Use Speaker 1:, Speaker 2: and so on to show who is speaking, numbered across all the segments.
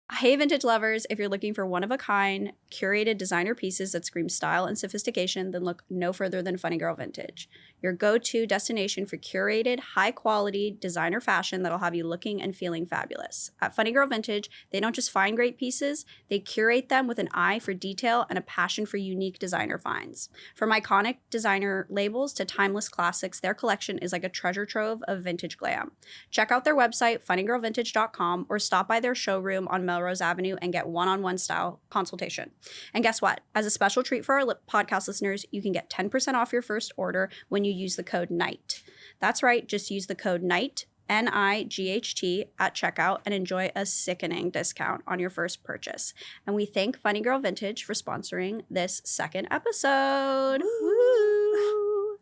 Speaker 1: Hey, vintage lovers, if you're looking for one-of-a-kind, curated designer pieces that scream style and sophistication, then look no further than Funny Girl Vintage, your go-to destination for curated, high-quality designer fashion that'll have you looking and feeling fabulous. At Funny Girl Vintage, they don't just find great pieces, they curate them with an eye for detail and a passion for unique designer finds. From iconic designer labels to timeless classics, their collection is like a treasure trove of vintage glam. Check out their website, funnygirlvintage.com, or stop by their showroom on Melrose Avenue and get one-on-one style consultation. And guess what? As a special treat for our podcast listeners, you can get 10% off your first order when you use the code NIGHT. That's right, just use the code NIGHT, NIGHT, at checkout and enjoy a sickening discount on your first purchase. And we thank Funny Girl Vintage for sponsoring this second episode. Woo!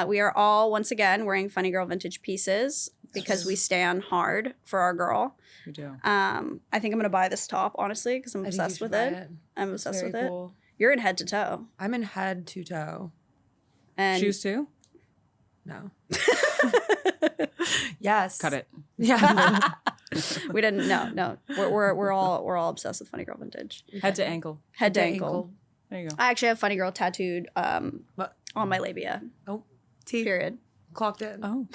Speaker 1: We are all, once again, wearing Funny Girl Vintage pieces because we stand hard for our girl.
Speaker 2: We do.
Speaker 1: I think I'm going to buy this top, honestly, because I'm obsessed with it. I'm obsessed with it. You're in head to toe.
Speaker 3: I'm in head to toe.
Speaker 1: And
Speaker 2: shoes too?
Speaker 3: No. Yes.
Speaker 2: Cut it.
Speaker 3: Yeah.
Speaker 1: We didn't. No. We're all obsessed with Funny Girl Vintage.
Speaker 2: Head to ankle.
Speaker 1: Head to ankle.
Speaker 2: There you go.
Speaker 1: I actually have Funny Girl tattooed on my labia.
Speaker 3: Oh. T.
Speaker 1: Period.
Speaker 3: Clocked it.
Speaker 2: Oh.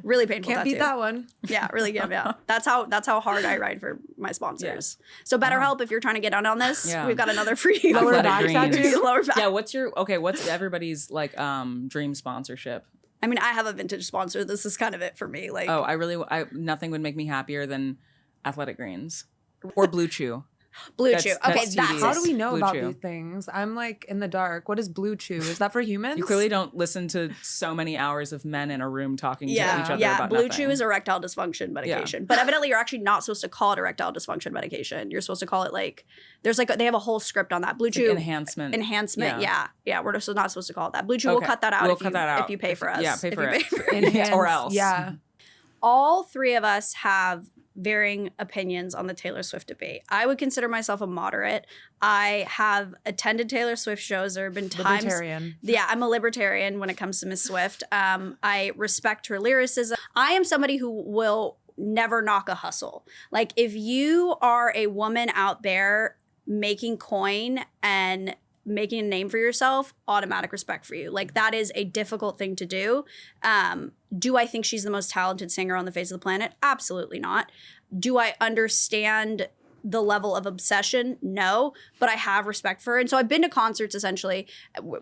Speaker 1: Really painful.
Speaker 3: Can't
Speaker 1: tattoo.
Speaker 3: beat that one.
Speaker 1: Yeah, really good. Yeah, that's how hard I ride for my sponsors. Yeah. So BetterHelp, if you're trying to get on this, we've got another free
Speaker 3: lower back tattoo.
Speaker 1: Lower back.
Speaker 2: Yeah, what's everybody's like dream sponsorship?
Speaker 1: I mean, I have a vintage sponsor. This is kind of it for me. Like,
Speaker 2: nothing would make me happier than Athletic Greens or Blue Chew.
Speaker 1: Blue Chew. Okay, that's
Speaker 3: how do we know
Speaker 2: Blue
Speaker 3: about
Speaker 2: Chew.
Speaker 3: these things? I'm like in the dark. What is Blue Chew? Is that for humans?
Speaker 2: You clearly don't listen to so many hours of men in a room talking to each other about
Speaker 1: Blue
Speaker 2: nothing.
Speaker 1: Chew is erectile dysfunction medication. But evidently you're actually not supposed to call it erectile dysfunction medication. You're supposed to call it they have a whole script on that. Blue Chew
Speaker 2: enhancement.
Speaker 1: Yeah. We're just not supposed to call it that. Blue Chew, we'll cut that out if you pay for us.
Speaker 2: Yeah, pay for it. Or else.
Speaker 3: Yeah.
Speaker 1: All three of us have varying opinions on the Taylor Swift debate. I would consider myself a moderate. I have attended Taylor Swift shows. There have been times.
Speaker 3: Libertarian.
Speaker 1: Yeah, I'm a libertarian when it comes to Miss Swift. I respect her lyricism. I am somebody who will never knock a hustle. Like, if you are a woman out there making coin and making a name for yourself, automatic respect for you. Like, that is a difficult thing to do. Do I think she's the most talented singer on the face of the planet? Absolutely not. Do I understand the level of obsession? No, but I have respect for her. And so I've been to concerts essentially,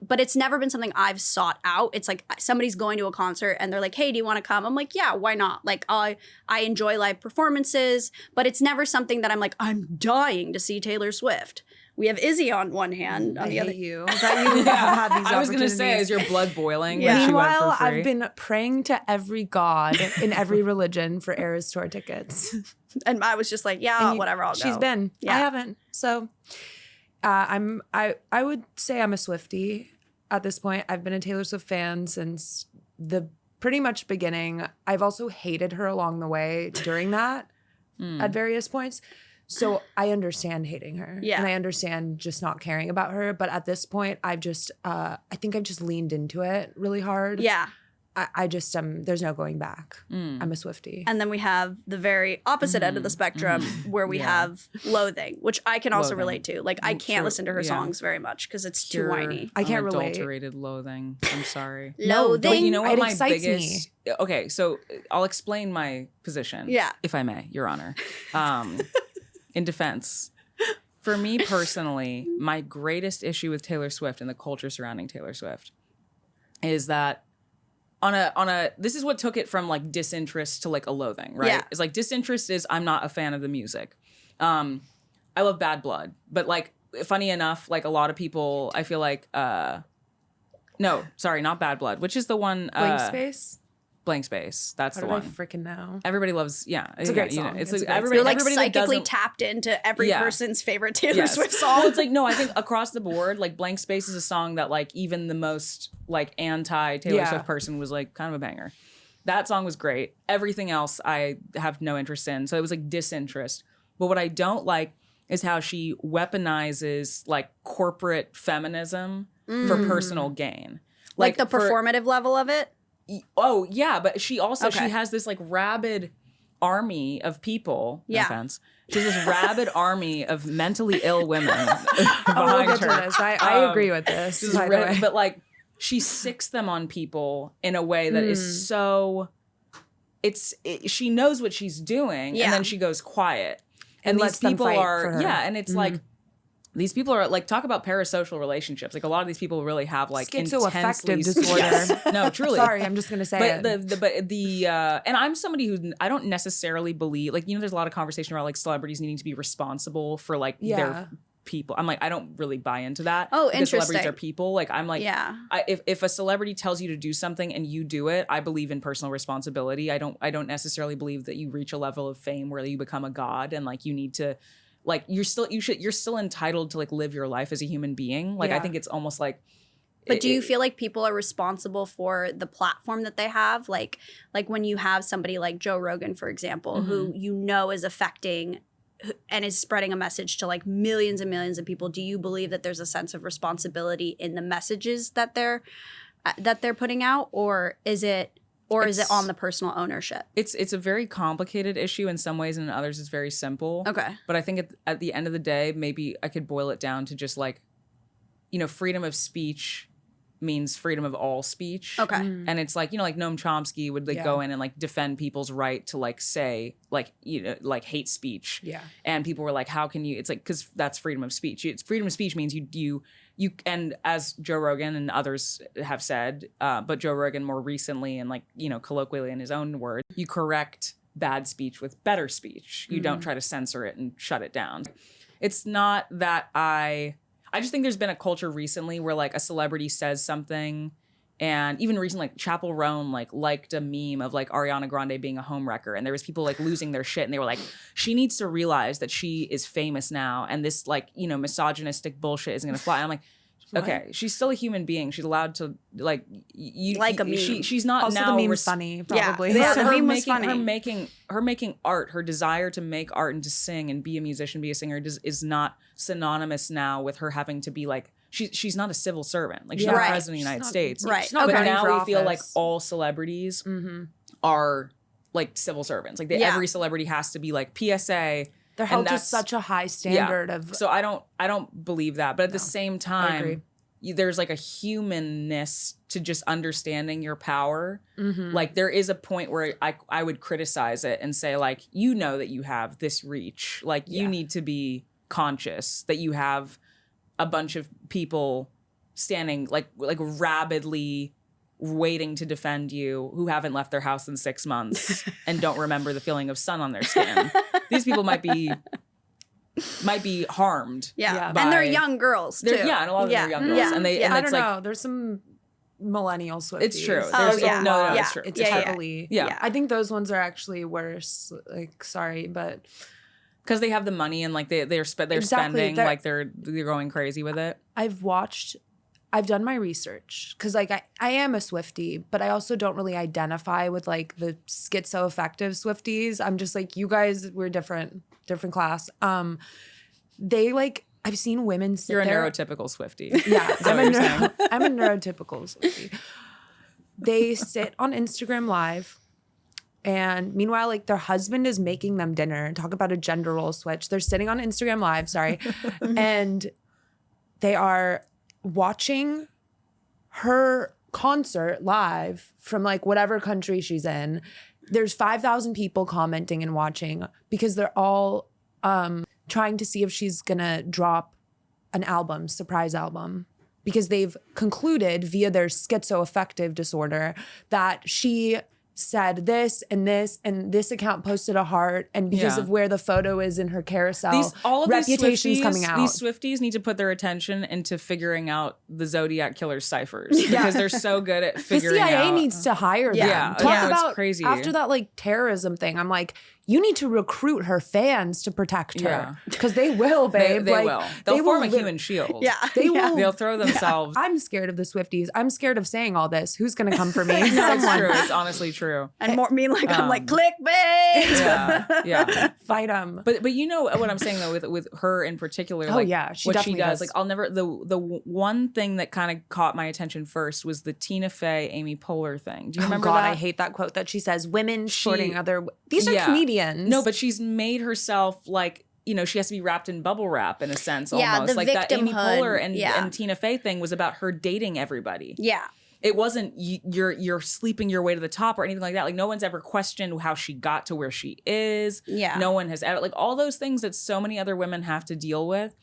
Speaker 1: but it's never been something I've sought out. It's like somebody's going to a concert and they're like, hey, do you want to come? I'm like, yeah, why not? Like, I enjoy live performances, but it's never something that I'm like, I'm dying to see Taylor Swift. We have Izzie on one hand. On the other,
Speaker 3: you. That you have had these
Speaker 2: I was going to say, is your blood boiling? Yeah.
Speaker 3: Meanwhile, I've been praying to every god in every religion for Eras Tour tickets.
Speaker 1: And I was just like, whatever, I'll go.
Speaker 3: She's been. Yeah. I haven't. So I would say I'm a Swiftie at this point. I've been a Taylor Swift fan since the pretty much beginning. I've also hated her along the way during that at various points. So I understand hating her. Yeah. And I understand just not caring about her. But at this point, I think I've just leaned into it really hard.
Speaker 1: Yeah.
Speaker 3: I just, there's no going back. I'm a Swiftie.
Speaker 1: And then we have the very opposite end of the spectrum where we have loathing, which I can also relate to. Like, I can't listen to her songs very much because it's too whiny.
Speaker 3: I can't relate.
Speaker 2: Adulterated loathing. I'm sorry.
Speaker 1: Loathing.
Speaker 2: But you know what?
Speaker 3: It excites me.
Speaker 2: Okay, so I'll explain my position.
Speaker 1: Yeah.
Speaker 2: If I may, Your Honor. In defense, for me personally, my greatest issue with Taylor Swift and the culture surrounding Taylor Swift is that on a this is what took it from like disinterest to like a loathing, right?
Speaker 1: Yeah.
Speaker 2: It's like disinterest is I'm not a fan of the music. I love Bad Blood, but like funny enough, like a lot of people, I feel like no, sorry, not Bad Blood, which is the one
Speaker 3: Blank Space.
Speaker 2: Blank Space. That's the one.
Speaker 3: I freaking know.
Speaker 2: Everybody loves. Yeah,
Speaker 3: it's a great song.
Speaker 2: It's
Speaker 3: like
Speaker 2: everybody.
Speaker 1: You're like
Speaker 2: everybody
Speaker 1: psychically tapped into every person's favorite Taylor Swift song.
Speaker 2: Well, it's like no, I think across the board, like Blank Space is a song that like even the most like anti Taylor Swift person was like kind of a banger. That song was great. Everything else I have no interest in. So it was like disinterest. But what I don't like is how she weaponizes like corporate feminism for personal gain.
Speaker 1: Like the performative level of it?
Speaker 2: Oh, yeah. But she also, she has this like rabid army of people. No
Speaker 1: Yeah.
Speaker 2: offense. She has this rabid army of mentally ill women
Speaker 3: We'll
Speaker 2: behind
Speaker 3: get to
Speaker 2: her.
Speaker 3: this. I agree with this.
Speaker 2: She's
Speaker 3: by the way.
Speaker 2: but like she sicks them on people in a way that is so. She knows what she's doing, and then she goes quiet. And these
Speaker 3: lets them
Speaker 2: people
Speaker 3: fight
Speaker 2: are,
Speaker 3: for her.
Speaker 2: and it's like, these people are like, talk about parasocial relationships. Like a lot of these people really have like
Speaker 3: Schizoaffective
Speaker 2: intensely
Speaker 3: disorder.
Speaker 2: Yes. No, truly.
Speaker 3: Sorry, I'm just gonna say it.
Speaker 2: And I'm somebody who I don't necessarily believe, like, there's a lot of conversation around like celebrities needing to be responsible for like their people. I'm like, I don't really buy into that.
Speaker 1: Oh,
Speaker 2: because
Speaker 1: interesting.
Speaker 2: celebrities are people. Like, I'm like, if a celebrity tells you to do something and you do it, I believe in personal responsibility. I don't necessarily believe that you reach a level of fame where you become a god and like you need to, like, you're still entitled to like live your life as a human being. Like, I think it's almost like.
Speaker 1: But do you feel like people are responsible for the platform that they have? Like when you have somebody like Joe Rogan, for example, who is affecting and is spreading a message to like millions and millions of people. Do you believe that there's a sense of responsibility in the messages that they're putting out, or is it on the personal ownership?
Speaker 2: It's a very complicated issue in some ways, and in others it's very simple.
Speaker 1: Okay.
Speaker 2: But I think at the end of the day, maybe I could boil it down to just like, freedom of speech means freedom of all speech.
Speaker 1: Okay.
Speaker 2: And it's like, like Noam Chomsky would like go in and like defend people's right to like say like, like hate speech.
Speaker 3: Yeah.
Speaker 2: And people were like, how can you, it's like, cause that's freedom of speech. It's freedom of speech means you, and as Joe Rogan and others have said, but Joe Rogan more recently and like, colloquially in his own words, you correct bad speech with better speech. You don't try to censor it and shut it down. It's not that I just think there's been a culture recently where like a celebrity says something, and even recently like Chappell Roan liked a meme of like Ariana Grande being a homewrecker, and there was people like losing their shit, and they were like, she needs to realize that she is famous now, and this like misogynistic bullshit isn't gonna fly. And I'm like, okay, she's still a human being. She's allowed to like
Speaker 1: a meme.
Speaker 2: She's not
Speaker 3: Also,
Speaker 2: now
Speaker 3: the meme's funny, probably.
Speaker 1: Yeah, the meme was
Speaker 2: making,
Speaker 1: funny.
Speaker 2: Her making art, her desire to make art and to sing and be a musician, be a singer, is not synonymous now with her having to be like. She's not a civil servant. Like she's not president of the United States.
Speaker 1: Right.
Speaker 3: She's not
Speaker 2: But
Speaker 3: running
Speaker 2: now
Speaker 3: for
Speaker 2: we feel like
Speaker 3: office.
Speaker 2: all celebrities are like civil servants. Like every celebrity has to be like PSA.
Speaker 3: They're held to such a high standard of.
Speaker 2: So I don't believe that. But at the same
Speaker 3: I
Speaker 2: time,
Speaker 3: agree.
Speaker 2: there's like a humanness to just understanding your power. Like there is a point where I would criticize it and say like, that you have this reach. Like you need to be conscious that you have a bunch of people standing like rabidly waiting to defend you who haven't left their house in 6 months and don't remember the feeling of sun on their skin. These people might be harmed.
Speaker 1: Yeah. And they're young girls too.
Speaker 2: And a lot of them are young girls.
Speaker 1: Yeah.
Speaker 2: And they and
Speaker 3: I
Speaker 2: it's
Speaker 3: don't
Speaker 2: like
Speaker 3: know. There's some millennial Swifties.
Speaker 2: it's true.
Speaker 1: Oh,
Speaker 2: There's
Speaker 1: yeah.
Speaker 2: no,
Speaker 1: Yeah.
Speaker 2: it's true.
Speaker 3: It's
Speaker 1: Yeah, yeah.
Speaker 3: heavily.
Speaker 2: Yeah.
Speaker 3: I think those ones are actually worse. Like, sorry, but
Speaker 2: Because they have the money and like they're spending like they're going crazy with it.
Speaker 3: I've done my research because like I am a Swiftie, but I also don't really identify with like the schizoaffective Swifties. I'm just like, you guys, we're different class. They like, I've seen women sit
Speaker 2: You're a
Speaker 3: there.
Speaker 2: neurotypical Swiftie.
Speaker 3: Yeah,
Speaker 2: Is that what you're saying?
Speaker 3: I'm a neurotypical Swiftie. They sit on Instagram Live, and meanwhile, like their husband is making them dinner. Talk about a gender role switch. They're sitting on Instagram Live, sorry, and they are watching her concert live from like whatever country she's in. There's 5,000 people commenting and watching because they're all trying to see if she's gonna drop an album, surprise album, because they've concluded via their schizoaffective disorder that she said this and this, and this account posted a heart, and because of where the photo is in her carousel, reputation's coming out.
Speaker 2: These Swifties need to put their attention into figuring out the Zodiac Killer's ciphers because they're so good at
Speaker 3: The
Speaker 2: figuring out.
Speaker 3: CIA needs to hire them.
Speaker 2: Yeah,
Speaker 3: Talk
Speaker 2: yeah,
Speaker 3: about
Speaker 2: it's crazy.
Speaker 3: After that like terrorism thing, I'm like, you need to recruit her fans to protect her because they will, babe.
Speaker 2: They
Speaker 3: like,
Speaker 2: will. They'll form a human shield.
Speaker 1: Yeah.
Speaker 3: They will.
Speaker 2: They'll throw themselves.
Speaker 3: I'm scared of the Swifties. I'm scared of saying all this. Who's going to come for me?
Speaker 2: No, it's true. It's honestly true. true.
Speaker 1: And more mean like I'm like clickbait.
Speaker 2: Yeah.
Speaker 3: Fight them.
Speaker 2: But you know what I'm saying though with her in particular.
Speaker 3: Oh
Speaker 2: like,
Speaker 3: yeah, she
Speaker 2: what
Speaker 3: definitely
Speaker 2: she does.
Speaker 3: does.
Speaker 2: Like I'll never the one thing that kind of caught my attention first was the Tina Fey Amy Poehler thing. Do you remember
Speaker 3: God,
Speaker 2: that?
Speaker 3: I hate that quote that she says, "Women shorting other." These are comedians.
Speaker 2: No, but she's made herself like. You know, she has to be wrapped in bubble wrap in a sense,
Speaker 1: Yeah,
Speaker 2: almost.
Speaker 1: the
Speaker 2: Like that Amy
Speaker 1: victimhood,
Speaker 2: Poehler and Tina Fey thing was about her dating everybody.
Speaker 1: Yeah.
Speaker 2: It wasn't you're sleeping your way to the top or anything like that. Like no one's ever questioned how she got to where she is.
Speaker 1: Yeah.
Speaker 2: No one has ever like all those things that so many other women have to deal with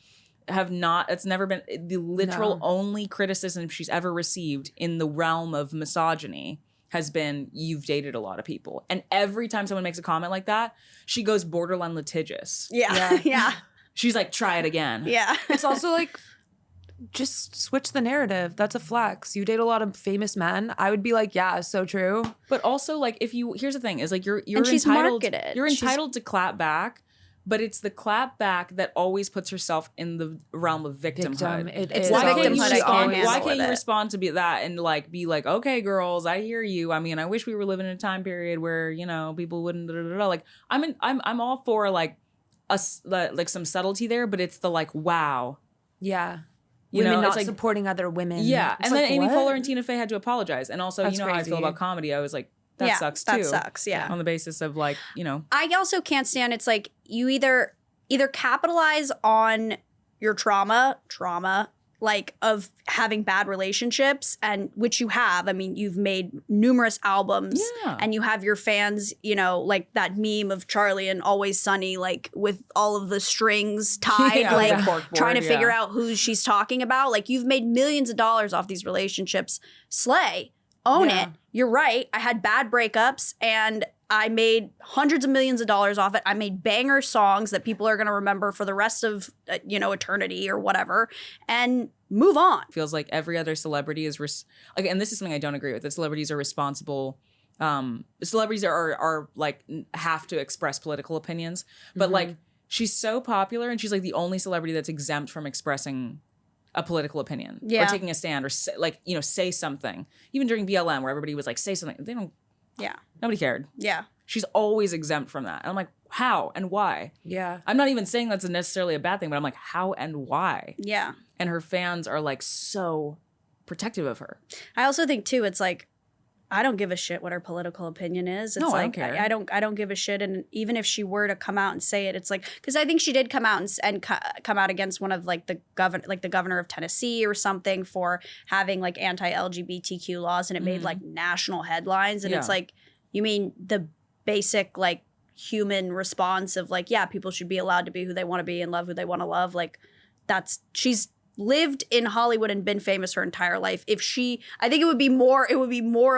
Speaker 2: have not. It's never been the literal only criticism she's ever received in the realm of misogyny has been you've dated a lot of people. And every time someone makes a comment like that, she goes borderline litigious.
Speaker 1: Yeah. Yeah.
Speaker 2: She's like, try it again.
Speaker 1: Yeah.
Speaker 3: It's also like, just switch the narrative. That's a flex. You date a lot of famous men. I would be like, yeah, so true.
Speaker 2: But also like here's the thing is like you're
Speaker 1: and she's
Speaker 2: entitled
Speaker 1: marketed.
Speaker 2: You're entitled to clap back, but it's the clap back that always puts herself in the realm of victimhood.
Speaker 1: It's
Speaker 2: why
Speaker 1: the
Speaker 2: can't you
Speaker 1: victimhood.
Speaker 2: respond?
Speaker 1: I
Speaker 2: Why
Speaker 1: can't
Speaker 2: can't you
Speaker 1: handle
Speaker 2: respond to that and like be like, okay, girls, I hear you. I mean, I wish we were living in a time period where people wouldn't. Like, I'm all for like like some subtlety there, but it's the like, wow,
Speaker 3: Yeah.
Speaker 2: you
Speaker 3: Women
Speaker 2: know,
Speaker 3: not
Speaker 2: it's like
Speaker 3: supporting other women.
Speaker 2: yeah.
Speaker 3: It's
Speaker 2: and
Speaker 3: like,
Speaker 2: then Amy
Speaker 3: what?
Speaker 2: Poehler and Tina Fey had to apologize, and also
Speaker 3: That's
Speaker 2: you know how I feel
Speaker 3: crazy.
Speaker 2: about comedy. I was like, that sucks too.
Speaker 1: That sucks. Yeah.
Speaker 2: On the basis of like,
Speaker 1: I also can't stand it's like you either capitalize on your trauma like of having bad relationships, and which you have. I mean, you've made numerous albums and you have your fans, like that meme of Charlie and Always Sunny, like with all of the strings tied, trying to figure out who she's talking about. Like you've made millions of dollars off these relationships. Slay. Own it. You're right. I had bad breakups and I made hundreds of millions of dollars off it. I made banger songs that people are going to remember for the rest of, eternity or whatever, and move on.
Speaker 2: Feels like every other celebrity is, and this is something I don't agree with, that celebrities are responsible. Celebrities are like have to express political opinions, but like she's so popular and she's like the only celebrity that's exempt from expressing a political opinion or taking a stand or say something. Even during BLM where everybody was like, say something. They don't.
Speaker 1: Yeah.
Speaker 2: Nobody cared.
Speaker 1: Yeah.
Speaker 2: She's always exempt from that. And I'm like, how and why?
Speaker 3: Yeah.
Speaker 2: I'm not even saying that's necessarily a bad thing, but I'm like, how and why?
Speaker 1: Yeah.
Speaker 2: And her fans are like so protective of her.
Speaker 1: I also think too, it's like, I don't give a shit what her political opinion is. It's
Speaker 2: No,
Speaker 1: like,
Speaker 2: I don't care.
Speaker 1: I don't give a shit. And even if she were to come out and say it, it's like, because I think she did come out and come out against one of like the governor of Tennessee or something for having like anti-LGBTQ laws, and it made like national headlines. And it's like, you mean the basic like human response of like, yeah, people should be allowed to be who they want to be and love who they want to love. Like she's lived in Hollywood and been famous her entire life. I think it would be more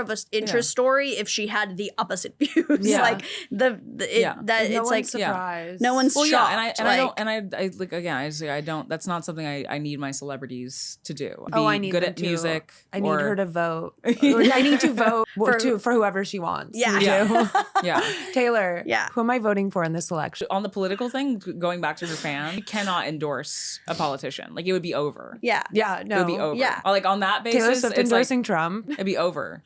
Speaker 1: of an interest story if she had the opposite views.
Speaker 3: Yeah.
Speaker 1: Like it's like
Speaker 3: surprised.
Speaker 1: no one's shocked.
Speaker 2: Yeah, I like again, I say I don't. That's not something I need my celebrities to do.
Speaker 3: I need
Speaker 2: good
Speaker 3: them
Speaker 2: at
Speaker 3: to.
Speaker 2: music.
Speaker 3: I need her to vote. I need to vote for whoever she wants.
Speaker 1: Yeah.
Speaker 2: Yeah.
Speaker 3: Taylor.
Speaker 1: Yeah.
Speaker 3: Who am I voting for in this election?
Speaker 2: On the political thing, going back to her fan, you cannot endorse a politician. Like it would be over.
Speaker 1: Yeah.
Speaker 3: Yeah. No.
Speaker 2: It would be over.
Speaker 1: Yeah.
Speaker 2: Like on that basis,
Speaker 3: Taylor Swift
Speaker 2: it's
Speaker 3: endorsing
Speaker 2: like,
Speaker 3: Trump.
Speaker 2: it'd be over.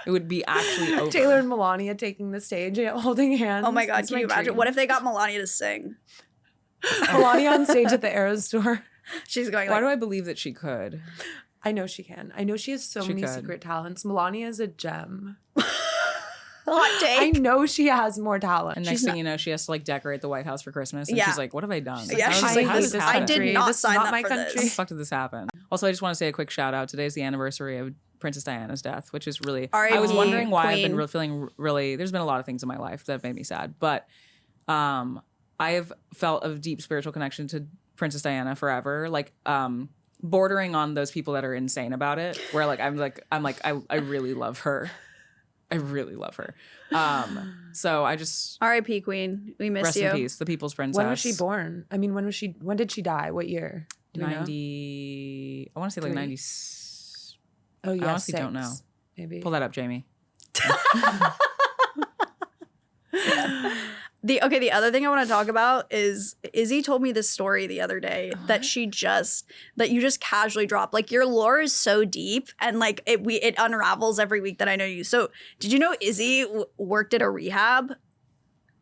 Speaker 2: It would be actually over.
Speaker 3: Taylor and Melania taking the stage, holding hands.
Speaker 1: Oh my God,
Speaker 3: That's
Speaker 1: can you
Speaker 3: my
Speaker 1: imagine?
Speaker 3: dream.
Speaker 1: What if they got Melania to sing?
Speaker 3: Melania on stage at the Eras Tour?
Speaker 1: She's going
Speaker 2: Why
Speaker 1: like,
Speaker 2: do I believe that she could?
Speaker 3: I know she can. I know she has so many
Speaker 2: could.
Speaker 3: secret talents. Melania is a gem.
Speaker 1: hot
Speaker 3: I
Speaker 1: take.
Speaker 3: know she has more talent.
Speaker 2: And next thing you know, she has to like decorate the White House for Christmas. And
Speaker 1: Yeah.
Speaker 2: she's like, what have I done?
Speaker 1: Yeah,
Speaker 2: how
Speaker 1: she's
Speaker 2: does-
Speaker 1: like,
Speaker 2: how does
Speaker 1: this-
Speaker 2: happen?
Speaker 1: I did not
Speaker 3: This is
Speaker 1: sign
Speaker 3: not
Speaker 1: up
Speaker 3: my
Speaker 1: for
Speaker 3: country.
Speaker 2: How the
Speaker 1: this.
Speaker 2: fuck did this happen? Also, I just want to say a quick shout out. Today's the anniversary of Princess Diana's death, which is really. I was
Speaker 1: R.I.P.
Speaker 2: wondering why I've
Speaker 1: Queen.
Speaker 2: been feeling really. There's been a lot of things in my life that have made me sad, but I have felt a deep spiritual connection to Princess Diana forever. Like bordering on those people that are insane about it. Where like I really love her. I really love her. So I just
Speaker 1: R.I.P. Queen. We miss
Speaker 2: rest
Speaker 1: you.
Speaker 2: in peace, the people's princess.
Speaker 3: When was she born? I mean, when did she die? What year? Do we know?
Speaker 2: 90. I want to say like
Speaker 3: Three.
Speaker 2: 90.
Speaker 3: Oh, yeah.
Speaker 2: I honestly don't know.
Speaker 3: Maybe.
Speaker 2: Pull that up, Jamie.
Speaker 1: The other thing I want to talk about is Izzie told me this story the other day that you just casually drop. Like, your lore is so deep, and like it unravels every week that I know you. So did you know Izzie worked at a rehab?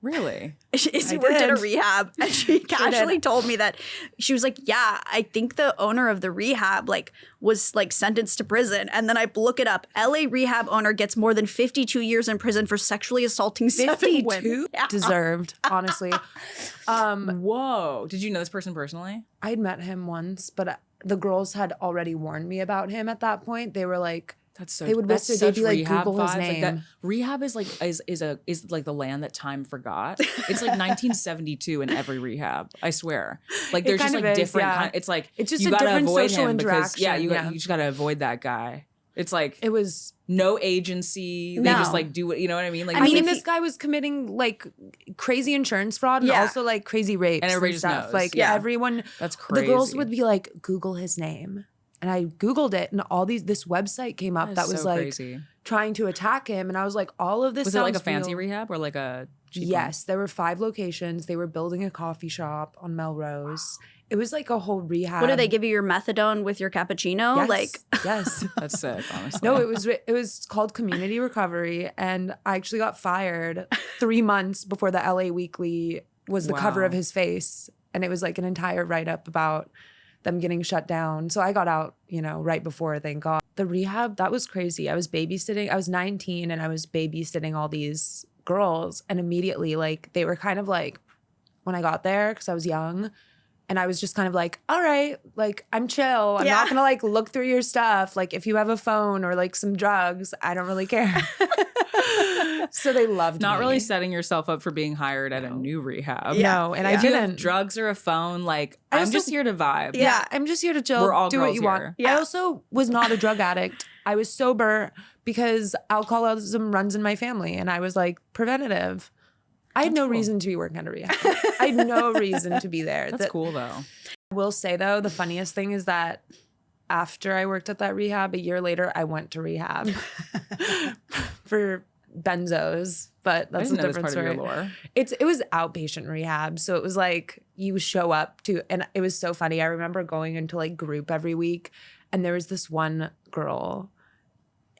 Speaker 2: Really?
Speaker 1: Izzie worked at a rehab, and she casually told me that she was like, yeah, I think the owner of the rehab like was like sentenced to prison. And then I look it up. LA rehab owner gets more than 52 years in prison for sexually assaulting 7 women. Yeah.
Speaker 3: Deserved, honestly.
Speaker 2: Whoa. Did you know this person personally?
Speaker 3: I'd met him once, but the girls had already warned me about him at that point. They were like,
Speaker 2: That's so.
Speaker 3: They would
Speaker 2: that's
Speaker 3: whisper. They'd be like,
Speaker 2: rehab
Speaker 3: Google his
Speaker 2: vibes.
Speaker 3: name.
Speaker 2: Like that, rehab is like the land that time forgot. It's like 1972 in every rehab. I swear. Like there's just
Speaker 3: kind
Speaker 2: like
Speaker 3: of is,
Speaker 2: different.
Speaker 3: yeah.
Speaker 2: It's like
Speaker 3: It's just
Speaker 2: you
Speaker 3: a
Speaker 2: gotta
Speaker 3: different
Speaker 2: avoid
Speaker 3: social
Speaker 2: him because
Speaker 3: interaction,
Speaker 2: you just gotta avoid that guy. It's like
Speaker 3: it was.
Speaker 2: no agency. They
Speaker 1: No.
Speaker 2: just like do what you know what I mean. Like
Speaker 3: I mean,
Speaker 1: if
Speaker 3: this guy was committing like crazy insurance fraud and
Speaker 1: Yeah.
Speaker 3: also like crazy rapes
Speaker 2: And everybody just
Speaker 3: stuff.
Speaker 2: knows.
Speaker 3: Like
Speaker 2: Yeah.
Speaker 3: everyone,
Speaker 2: that's crazy.
Speaker 3: the girls would be like, Google his name. And I Googled it, and this website came up that
Speaker 2: is
Speaker 3: was
Speaker 2: so
Speaker 3: like
Speaker 2: crazy.
Speaker 3: trying to attack him. And I was like, all of this
Speaker 2: Was it like a
Speaker 3: sounds
Speaker 2: fancy
Speaker 3: real.
Speaker 2: rehab or like a cheap one?
Speaker 3: Yes, there were 5 locations. They were building a coffee shop on Melrose. It was like a whole rehab.
Speaker 1: What do they give you, your methadone with your cappuccino?
Speaker 3: Yes,
Speaker 1: Like,
Speaker 3: yes.
Speaker 2: That's sick, honestly.
Speaker 3: No, it was called community recovery, and I actually got fired 3 months before the LA Weekly was the cover
Speaker 2: Wow.
Speaker 3: of his face, and it was like an entire write-up about them getting shut down. So I got out, right before, thank God. The rehab, that was crazy. I was babysitting. I was 19 and I was babysitting all these girls, and immediately like they were kind of like, when I got there, because I was young, and I was just kind of like, all right, like I'm chill. I'm not gonna like look through your stuff. Like if you have a phone or like some drugs, I don't really care. So they loved
Speaker 2: Not
Speaker 3: me.
Speaker 2: really setting yourself up for being hired at a new rehab.
Speaker 3: No, and I
Speaker 2: If you have
Speaker 3: didn't.
Speaker 2: drugs or a phone, like
Speaker 3: I
Speaker 2: I'm
Speaker 3: also-
Speaker 2: just here to vibe.
Speaker 3: Yeah, I'm just here to chill.
Speaker 2: We're all
Speaker 3: do what
Speaker 2: girls
Speaker 3: you want.
Speaker 2: here.
Speaker 1: Yeah.
Speaker 3: I also was not a drug addict. I was sober because alcoholism runs in my family, and I was like preventative. I had no reason to be working at a rehab. I had no reason to be there.
Speaker 2: That's cool though.
Speaker 3: I will say though, the funniest thing is that after I worked at that rehab, a year later, I went to rehab for benzos. But
Speaker 2: I
Speaker 3: that's
Speaker 2: didn't
Speaker 3: a
Speaker 2: know this
Speaker 3: different
Speaker 2: part of
Speaker 3: story.
Speaker 2: your lore.
Speaker 3: It was outpatient rehab, so it was like you show up to, and it was so funny. I remember going into like group every week, and there was this one girl,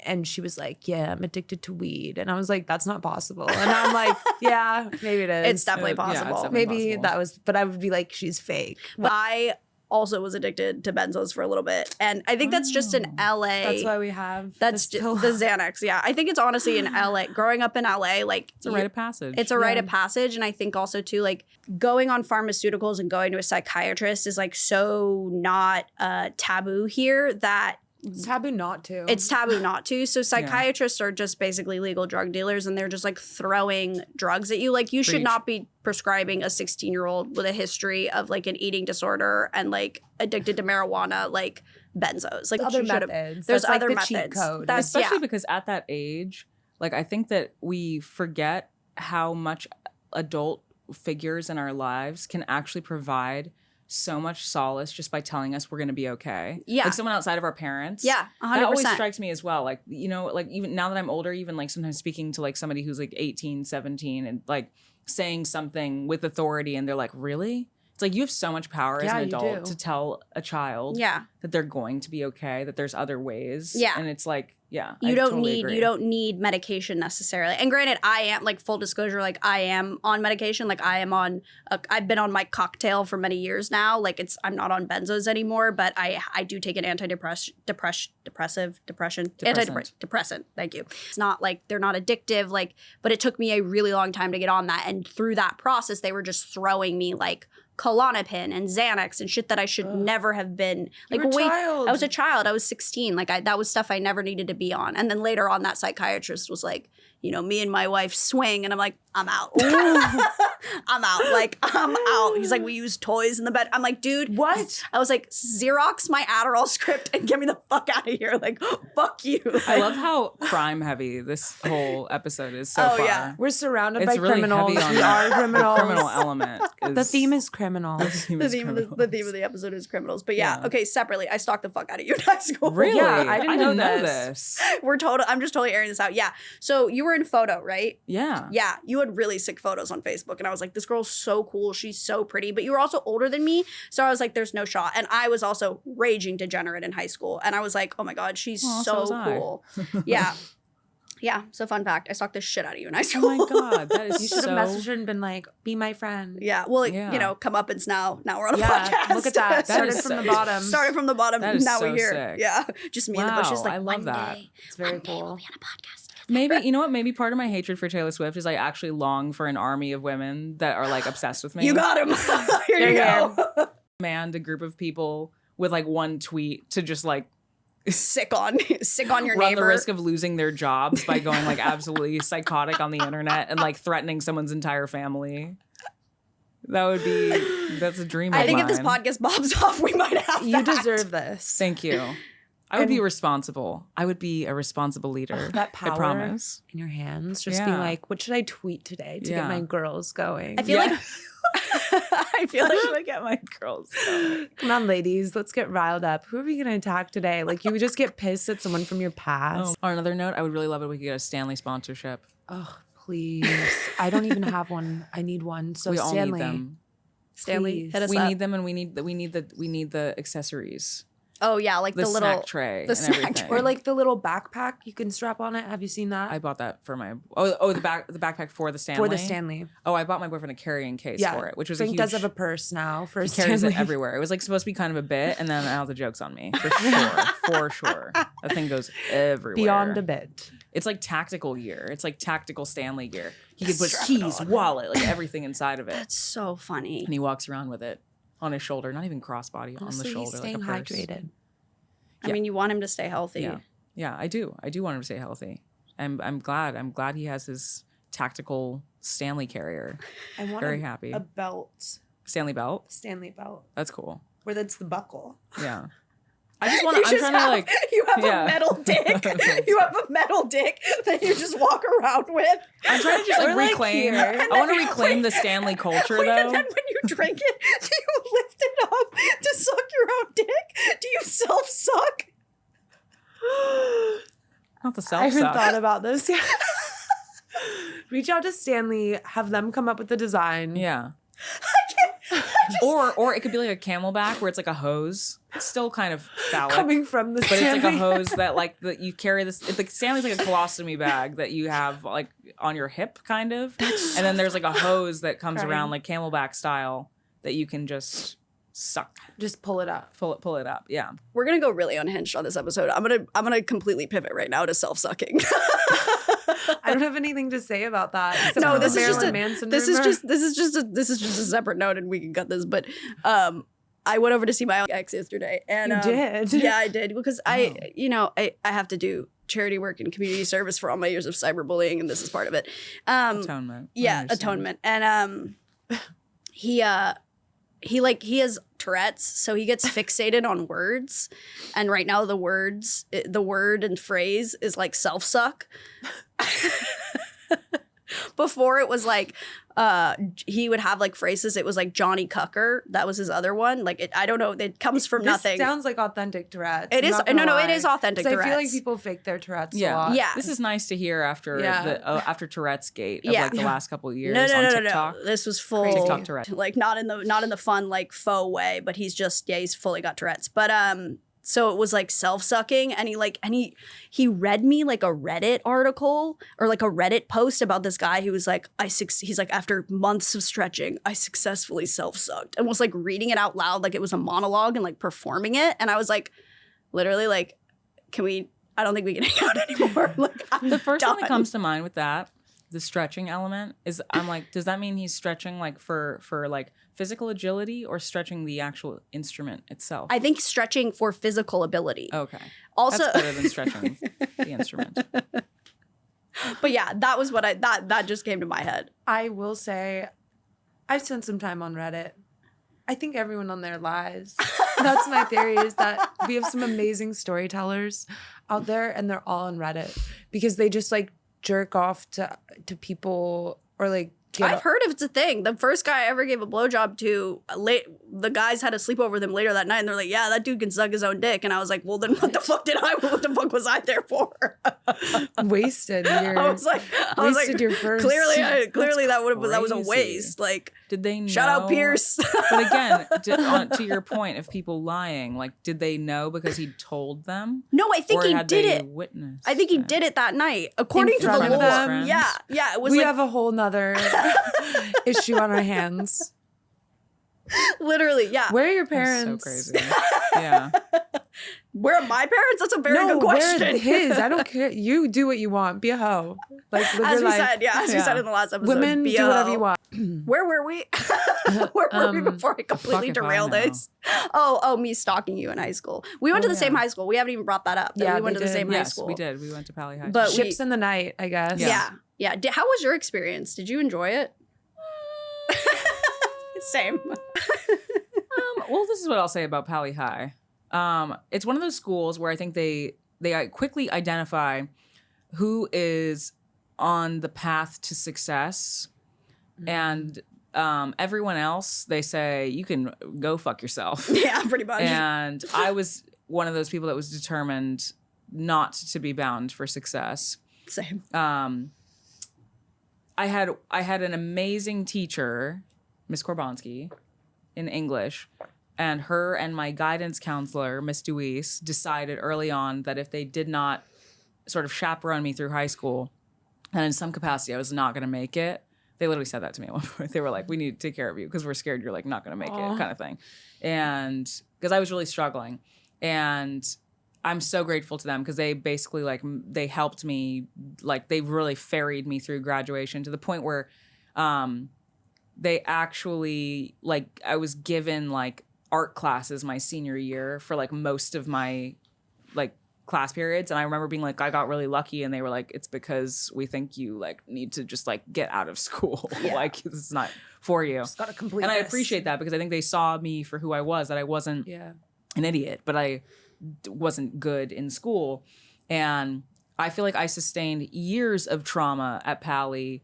Speaker 3: and she was like, "Yeah, I'm addicted to weed," and I was like, "That's not possible." And I'm like, "Yeah, maybe it is.
Speaker 1: it's definitely
Speaker 2: Yeah, it's
Speaker 1: possible.
Speaker 2: definitely
Speaker 3: maybe
Speaker 2: possible.
Speaker 3: that was." But I would be like, "She's fake."
Speaker 1: But I also was addicted to benzos for a little bit. And I think that's just in LA.
Speaker 3: That's why we have
Speaker 1: That's
Speaker 3: this
Speaker 1: just
Speaker 3: pill.
Speaker 1: the Xanax. Yeah. I think it's honestly in LA. Growing up in LA, like
Speaker 2: It's a rite of passage.
Speaker 1: it's a rite
Speaker 3: Yeah.
Speaker 1: of passage. And I think also too, like going on pharmaceuticals and going to a psychiatrist is like so not taboo here that
Speaker 3: It's taboo not to.
Speaker 1: it's taboo not to. So psychiatrists are just basically legal drug dealers, and they're just like throwing drugs at you. Like you should
Speaker 2: Preach.
Speaker 1: not be prescribing a 16-year-old with a history of like an eating disorder and like addicted to marijuana, like benzos. Like
Speaker 3: other
Speaker 1: you should've-
Speaker 3: methods.
Speaker 1: There's
Speaker 3: That's like
Speaker 1: other
Speaker 3: the cheat
Speaker 1: methods.
Speaker 3: code.
Speaker 1: That's
Speaker 2: Especially
Speaker 1: yeah.
Speaker 2: because at that age, like I think that we forget how much adult figures in our lives can actually provide so much solace just by telling us we're going to be okay.
Speaker 1: Yeah.
Speaker 2: Like someone outside of our parents.
Speaker 1: Yeah, 100%.
Speaker 2: That always strikes me as well. Like, like even now that I'm older, even like sometimes speaking to like somebody who's like 18, 17 and like saying something with authority and they're like, really? It's like you have so much power as
Speaker 3: Yeah,
Speaker 2: an
Speaker 3: you
Speaker 2: adult
Speaker 3: do.
Speaker 2: to tell a child
Speaker 1: Yeah.
Speaker 2: that they're going to be okay, that there's other ways.
Speaker 1: Yeah.
Speaker 2: And it's like, yeah.
Speaker 1: You
Speaker 2: I
Speaker 1: don't
Speaker 2: totally
Speaker 1: need
Speaker 2: agree.
Speaker 1: you don't need medication necessarily. And granted, I am like full disclosure, like I am on medication. Like I am on I've been on my cocktail for many years now. Like I'm not on benzos anymore, but I do take an antidepressant. Thank you. It's not like they're not addictive, like, but it took me a really long time to get on that. And through that process, they were just throwing me like Klonopin and Xanax and shit that I should never have been. Like,
Speaker 3: You were a
Speaker 1: wait,
Speaker 3: child.
Speaker 1: I was a child. I was 16. Like, that was stuff I never needed to be on. And then later on, that psychiatrist was like, me and my wife swing, and I'm like, I'm out. I'm out. Like, I'm out. He's like, we use toys in the bed. I'm like, dude,
Speaker 3: What?
Speaker 1: I was like, Xerox my Adderall script and get me the fuck out of here. Like, fuck you.
Speaker 2: I love how crime heavy this whole episode is so
Speaker 1: Oh,
Speaker 2: far.
Speaker 1: yeah.
Speaker 3: We're surrounded
Speaker 2: It's
Speaker 3: by
Speaker 2: really
Speaker 3: criminals.
Speaker 2: heavy on
Speaker 3: We are
Speaker 2: the
Speaker 3: criminals.
Speaker 2: criminal element.
Speaker 3: The theme is criminals.
Speaker 1: The theme of the episode is criminals. But yeah,
Speaker 2: Yeah.
Speaker 1: okay, separately, I stalked the fuck out of you in high school.
Speaker 2: Really?
Speaker 3: Yeah, I didn't know
Speaker 2: know
Speaker 3: this.
Speaker 1: I'm just totally airing this out. Yeah. So you were in photo, right?
Speaker 2: Yeah.
Speaker 1: Yeah, you had really sick photos on Facebook. And I was like, this girl's so cool. She's so pretty. But you were also older than me. So I was like, there's no shot. And I was also raging degenerate in high school. And I was like, oh my God, she's so cool. Yeah. Yeah. So fun fact, I stalked the shit out of you in high school.
Speaker 2: Oh my God. That is
Speaker 3: You should have messaged her and been like, be my friend.
Speaker 1: Yeah. Well, you know, come up and now we're on a
Speaker 3: Yeah,
Speaker 1: podcast.
Speaker 3: look at that. Started
Speaker 2: is
Speaker 3: from the
Speaker 2: so-
Speaker 3: bottom.
Speaker 1: Started from the bottom.
Speaker 2: That is
Speaker 1: Now
Speaker 2: so
Speaker 1: we're here.
Speaker 2: sick.
Speaker 1: Yeah. Just me in the bushes. Like,
Speaker 2: I love that.
Speaker 3: It's very
Speaker 1: one day
Speaker 3: cool.
Speaker 1: we'll be on a podcast.
Speaker 2: Maybe, you know what? Maybe part of my hatred for Taylor Swift is I actually long for an army of women that are like obsessed with me.
Speaker 1: You got him. Here you go.
Speaker 2: Manned a group of people with like one tweet to just like
Speaker 1: sick on your
Speaker 2: run
Speaker 1: neighbor.
Speaker 2: the risk of losing their jobs by going like absolutely psychotic on the internet and like threatening someone's entire family. That's a dream of
Speaker 1: I think
Speaker 2: mine.
Speaker 1: if this podcast bobs off, we might have
Speaker 3: You
Speaker 1: that.
Speaker 3: deserve this.
Speaker 2: Thank you. I would be responsible. I would be a responsible leader.
Speaker 3: That power
Speaker 2: I promise.
Speaker 3: in your hands. Just being like, what should I tweet today to get my girls going?
Speaker 1: I feel like
Speaker 2: I feel like I get my girls going.
Speaker 3: Come on, ladies, let's get riled up. Who are we going to attack today? Like, you would just get pissed at someone from your past.
Speaker 2: On another note, I would really love it if we could get a Stanley sponsorship.
Speaker 3: Oh, please. I don't even have one. I need one. So
Speaker 2: We all
Speaker 3: Stanley,
Speaker 2: need them.
Speaker 1: Stanley,
Speaker 3: please.
Speaker 1: hit us
Speaker 2: We
Speaker 1: up.
Speaker 2: need them, and we need the accessories,
Speaker 1: Oh yeah, like
Speaker 2: the
Speaker 1: the little
Speaker 2: snack tray,
Speaker 1: the
Speaker 2: and
Speaker 1: snack
Speaker 2: everything.
Speaker 1: tray.
Speaker 3: Or like the little backpack you can strap on it. Have you seen that?
Speaker 2: I bought that for my the backpack for the Stanley.
Speaker 3: For the Stanley.
Speaker 2: Oh, I bought my boyfriend a carrying case for it, which was
Speaker 3: Frank
Speaker 2: a huge.
Speaker 3: does have a purse now for
Speaker 2: he
Speaker 3: his
Speaker 2: carries
Speaker 3: Stanley.
Speaker 2: it everywhere. It was like supposed to be kind of a bit, and then now the joke's on me for sure. For sure, that thing goes everywhere.
Speaker 3: Beyond a bit.
Speaker 2: It's like tactical gear. It's like tactical Stanley gear. He could put keys, wallet, like everything inside of it,
Speaker 1: That's so funny.
Speaker 2: and he walks around with it on his shoulder, not even crossbody, on the
Speaker 3: Honestly,
Speaker 2: shoulder,
Speaker 3: he's staying
Speaker 2: like a purse.
Speaker 3: hydrated.
Speaker 1: I mean, you want him to stay healthy.
Speaker 2: Yeah, I do want him to stay healthy. I'm glad he has his tactical Stanley carrier.
Speaker 3: I want
Speaker 2: Very happy.
Speaker 3: a belt.
Speaker 2: Stanley belt.
Speaker 3: Stanley belt.
Speaker 2: That's cool.
Speaker 3: Where that's the buckle.
Speaker 2: Yeah. I just want to. I'm trying to like.
Speaker 1: You have
Speaker 2: Yeah.
Speaker 1: a metal dick. You have a metal dick that you just walk around with.
Speaker 2: I'm trying to just like
Speaker 3: Or, like,
Speaker 2: reclaim.
Speaker 3: here.
Speaker 2: I want to reclaim the Stanley culture
Speaker 1: Wait,
Speaker 2: though.
Speaker 1: and then when you drink it, do you lift it up to suck your own dick? Do you self-suck?
Speaker 2: Not the
Speaker 3: I
Speaker 2: self
Speaker 3: haven't
Speaker 2: suck.
Speaker 3: thought about this yet. Reach out to Stanley, have them come up with the design.
Speaker 2: Yeah. Or it could be like a camelback where it's like a hose. It's still kind of phallic.
Speaker 3: Coming from the
Speaker 2: but it's like
Speaker 3: Stanley.
Speaker 2: a hose that you carry this. It's like Stanley's like a colostomy bag that you have like on your hip, kind of. And then there's like a hose that comes
Speaker 3: Crying.
Speaker 2: around like camelback style that you can just suck,
Speaker 3: Just pull it up.
Speaker 2: pull it up. Yeah.
Speaker 1: We're gonna go really unhinged on this episode. I'm gonna completely pivot right now to self-sucking.
Speaker 3: I don't have anything to say about that. except
Speaker 1: No,
Speaker 3: for
Speaker 1: this
Speaker 3: the
Speaker 1: is just
Speaker 3: Marilyn
Speaker 1: a
Speaker 3: Manson
Speaker 1: this is
Speaker 3: rumor.
Speaker 1: just a separate note, and we can cut this. But I went over to see my ex yesterday, and
Speaker 3: You did?
Speaker 1: Yeah, I did because I have to do charity work and community service for all my years of cyberbullying, and this is part of it.
Speaker 2: Atonement. I
Speaker 1: Yeah,
Speaker 2: understand.
Speaker 1: atonement, and he has Tourette's, so he gets fixated on words, and right now the word and phrase is like self-suck. Before it was like he would have like phrases. It was like Johnny Cucker. That was his other one. Like I don't know. It comes from
Speaker 3: This
Speaker 1: nothing.
Speaker 3: sounds like authentic Tourette's.
Speaker 1: It
Speaker 3: I'm
Speaker 1: is
Speaker 3: not gonna
Speaker 1: no,
Speaker 3: lie.
Speaker 1: it is authentic
Speaker 3: 'Cause
Speaker 1: Tourette's.
Speaker 3: I feel like people fake their Tourette's a
Speaker 2: Yeah.
Speaker 3: lot.
Speaker 1: Yeah.
Speaker 2: This is nice to hear after after Tourette's Gate of
Speaker 1: Yeah.
Speaker 2: like the last couple of years
Speaker 1: no,
Speaker 2: on TikTok.
Speaker 1: This was full
Speaker 2: TikTok Tourette.
Speaker 1: like not in the fun like faux way, but he's fully got Tourette's. But so it was like self-sucking, and he read me like a Reddit article or like a Reddit post about this guy who was like he's like, after months of stretching, I successfully self-sucked, and was like reading it out loud like it was a monologue and like performing it, and I was like, literally like, I don't think we can hang out anymore. Like
Speaker 2: The first thing that
Speaker 1: done.
Speaker 2: comes to mind with that, the stretching element, is I'm like, does that mean he's stretching like for like physical agility or stretching the actual instrument itself?
Speaker 1: I think stretching for physical ability.
Speaker 2: Okay.
Speaker 1: Also,
Speaker 2: That's better than stretching the instrument.
Speaker 1: but yeah, that was what that just came to my head.
Speaker 3: I will say, I've spent some time on Reddit. I think everyone on there lies. That's my theory, is that we have some amazing storytellers out there, and they're all on Reddit because they just like jerk off to people, or like
Speaker 1: I've heard it's a thing. The first guy I ever gave a blowjob to, the guys had a sleepover with him later that night, and they're like, "Yeah, that dude can suck his own dick." And I was like, "Well, then what the fuck was I there for?"
Speaker 3: Wasted.
Speaker 1: I was like,
Speaker 3: your first.
Speaker 1: Clearly that was a waste. Like,
Speaker 2: did they know?
Speaker 1: Shout out Pierce.
Speaker 2: But again, to your point of people lying, like, did they know because he told them?
Speaker 1: No, I think he did it.
Speaker 2: Witnessed
Speaker 1: I think he did it that night, according to the
Speaker 3: front of
Speaker 1: lore.
Speaker 3: them?
Speaker 1: Yeah. It was
Speaker 3: We
Speaker 1: like,
Speaker 3: have a whole nother issue on our hands.
Speaker 1: literally, yeah.
Speaker 3: Where are your
Speaker 2: That's
Speaker 3: parents?
Speaker 2: so crazy. Yeah.
Speaker 1: Where are my parents? That's a very good question.
Speaker 3: Where his? I don't care. You do what you want. Be a hoe. Like, live
Speaker 1: As
Speaker 3: your
Speaker 1: we
Speaker 3: life.
Speaker 1: said, we said in the last episode.
Speaker 3: Women,
Speaker 1: be
Speaker 3: do
Speaker 1: a
Speaker 3: whatever
Speaker 1: hoe.
Speaker 3: you want.
Speaker 1: Where were we? Where were we before I completely
Speaker 2: Fuck if I
Speaker 1: derailed
Speaker 2: know.
Speaker 1: this? Oh, me stalking you in high school. We went to the same high school. We haven't even brought that up.
Speaker 3: Yeah,
Speaker 1: we went to the
Speaker 3: they
Speaker 1: same
Speaker 3: did.
Speaker 1: high school.
Speaker 2: We did. We went to Pali High.
Speaker 1: But
Speaker 3: Ships in the night, I guess.
Speaker 1: Yeah. How was your experience? Did you enjoy it? Same.
Speaker 2: Well, this is what I'll say about Pali High. It's one of those schools where I think they quickly identify who is on the path to success, and everyone else, they say, you can go fuck yourself.
Speaker 1: Yeah, pretty much.
Speaker 2: And I was one of those people that was determined not to be bound for success.
Speaker 1: Same.
Speaker 2: I had an amazing teacher, Miss Korbonsky, in English, and her and my guidance counselor, Miss Deweese, decided early on that if they did not sort of chaperone me through high school, and in some capacity I was not going to make it. They literally said that to me at one point. They were like, "We need to take care of you because we're scared you're like not going to make it," kind of thing. And because I was really struggling, and I'm so grateful to them because they basically they helped me, like they really ferried me through graduation to the point where they actually, like, I was given like art classes my senior year for like most of my like class periods. And I remember being like, I got really lucky, and they were like, it's because we think you like need to just like get out of school.
Speaker 1: Yeah.
Speaker 2: Like, this is not for you.
Speaker 3: Just gotta complete
Speaker 2: And I
Speaker 3: this.
Speaker 2: appreciate that because I think they saw me for who I was, that I wasn't an idiot, but I wasn't good in school. And I feel like I sustained years of trauma at Pali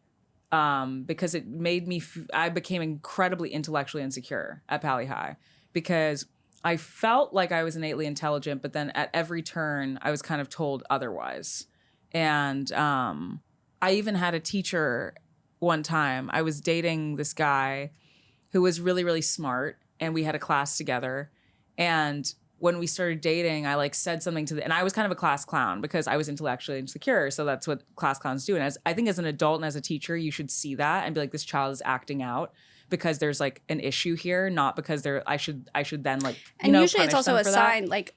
Speaker 2: because it made me, I became incredibly intellectually insecure at Pali High because I felt like I was innately intelligent, but then at every turn I was kind of told otherwise. And I even had a teacher one time. I was dating this guy who was really, really smart, and we had a class together. And when we started dating, I like said something and I was kind of a class clown because I was intellectually insecure. So that's what class clowns do. And I think as an adult and as a teacher, you should see that and be like, this child is acting out because there's like an issue here, not because I should then like,
Speaker 1: and usually it's also a sign like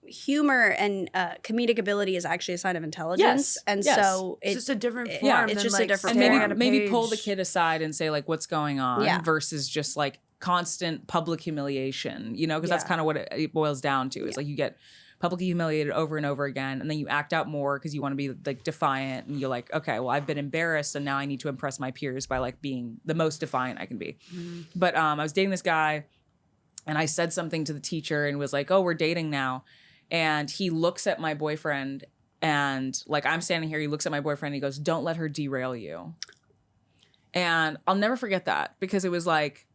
Speaker 1: humor and comedic ability is actually a sign of intelligence. So
Speaker 3: it's just a different form.
Speaker 1: Yeah, it's
Speaker 3: than,
Speaker 1: just
Speaker 3: like,
Speaker 1: a different
Speaker 3: staring
Speaker 1: form.
Speaker 3: at a
Speaker 2: maybe pull
Speaker 3: page.
Speaker 2: the kid aside and say like, what's going on versus just like constant public humiliation, because that's kind of what it boils down to. Is like you get publicly humiliated over and over again, and then you act out more because you want to be like defiant, and you're like, okay, well, I've been embarrassed, and now I need to impress my peers by like being the most defiant I can be. Mm-hmm. But I was dating this guy, and I said something to the teacher and was like, oh, we're dating now. And he looks at my boyfriend, and like I'm standing here, he looks at my boyfriend and he goes, don't let her derail you. And I'll never forget that because it was like,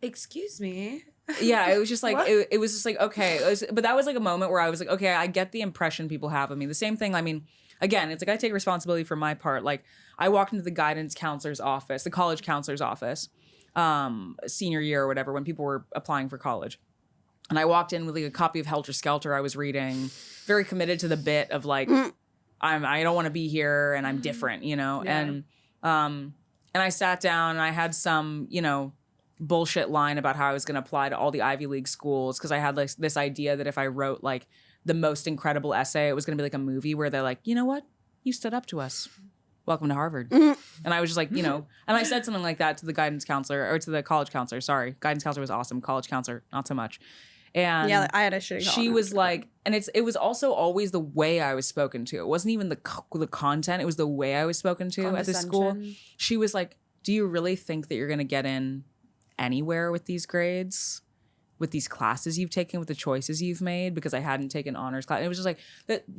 Speaker 3: excuse me.
Speaker 2: Yeah, it was just like, it was just like, okay. But that was like a moment where I was like, okay, I get the impression people have of me. The same thing, I mean, again, it's like I take responsibility for my part. Like I walked into the guidance counselor's office, the college counselor's office, senior year or whatever, when people were applying for college. And I walked in with like a copy of Helter Skelter I was reading, very committed to the bit of like, I don't want to be here and I'm different, Yeah. And I sat down and I had some, bullshit line about how I was going to apply to all the Ivy League schools because I had like this idea that if I wrote like the most incredible essay, it was going to be like a movie where they're like, you know what? You stood up to us. Welcome to Harvard. And I was just like, and I said something like that to the guidance counselor or to the college counselor. Sorry. Guidance counselor was awesome. College counselor, not so much. And
Speaker 1: yeah, I had a shitty
Speaker 2: she was like, and it was also always the way I was spoken to. It wasn't even the content. It was the way I was spoken to at this school. She was like, do you really think that you're going to get in anywhere with these grades? with these classes you've taken, with the choices you've made, because I hadn't taken honors class. And it was just like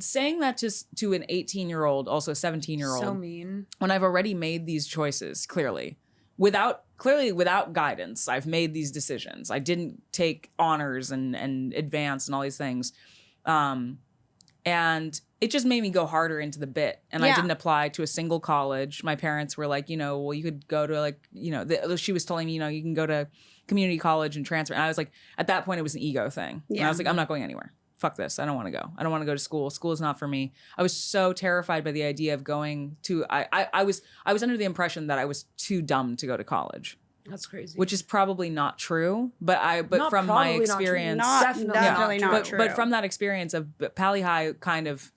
Speaker 2: saying that to an 18-year-old, also a 17-year-old.
Speaker 3: So mean.
Speaker 2: When I've already made these choices without guidance. I've made these decisions. I didn't take honors and advance and all these things. And it just made me go harder into the bit. And I didn't apply to a single college. My parents were like, well, you could go to like, she was telling me, you can go to community college and transfer. And I was like, at that point, it was an ego thing. Yeah. And I was like, I'm not going anywhere. Fuck this. I don't want to go. I don't want to go to school. School is not for me. I was so terrified by the idea of going to, I was under the impression that I was too dumb to go to college.
Speaker 3: That's crazy.
Speaker 2: Which is probably not true, but from my experience,
Speaker 1: definitely not true.
Speaker 2: But from that experience of Pali High kind of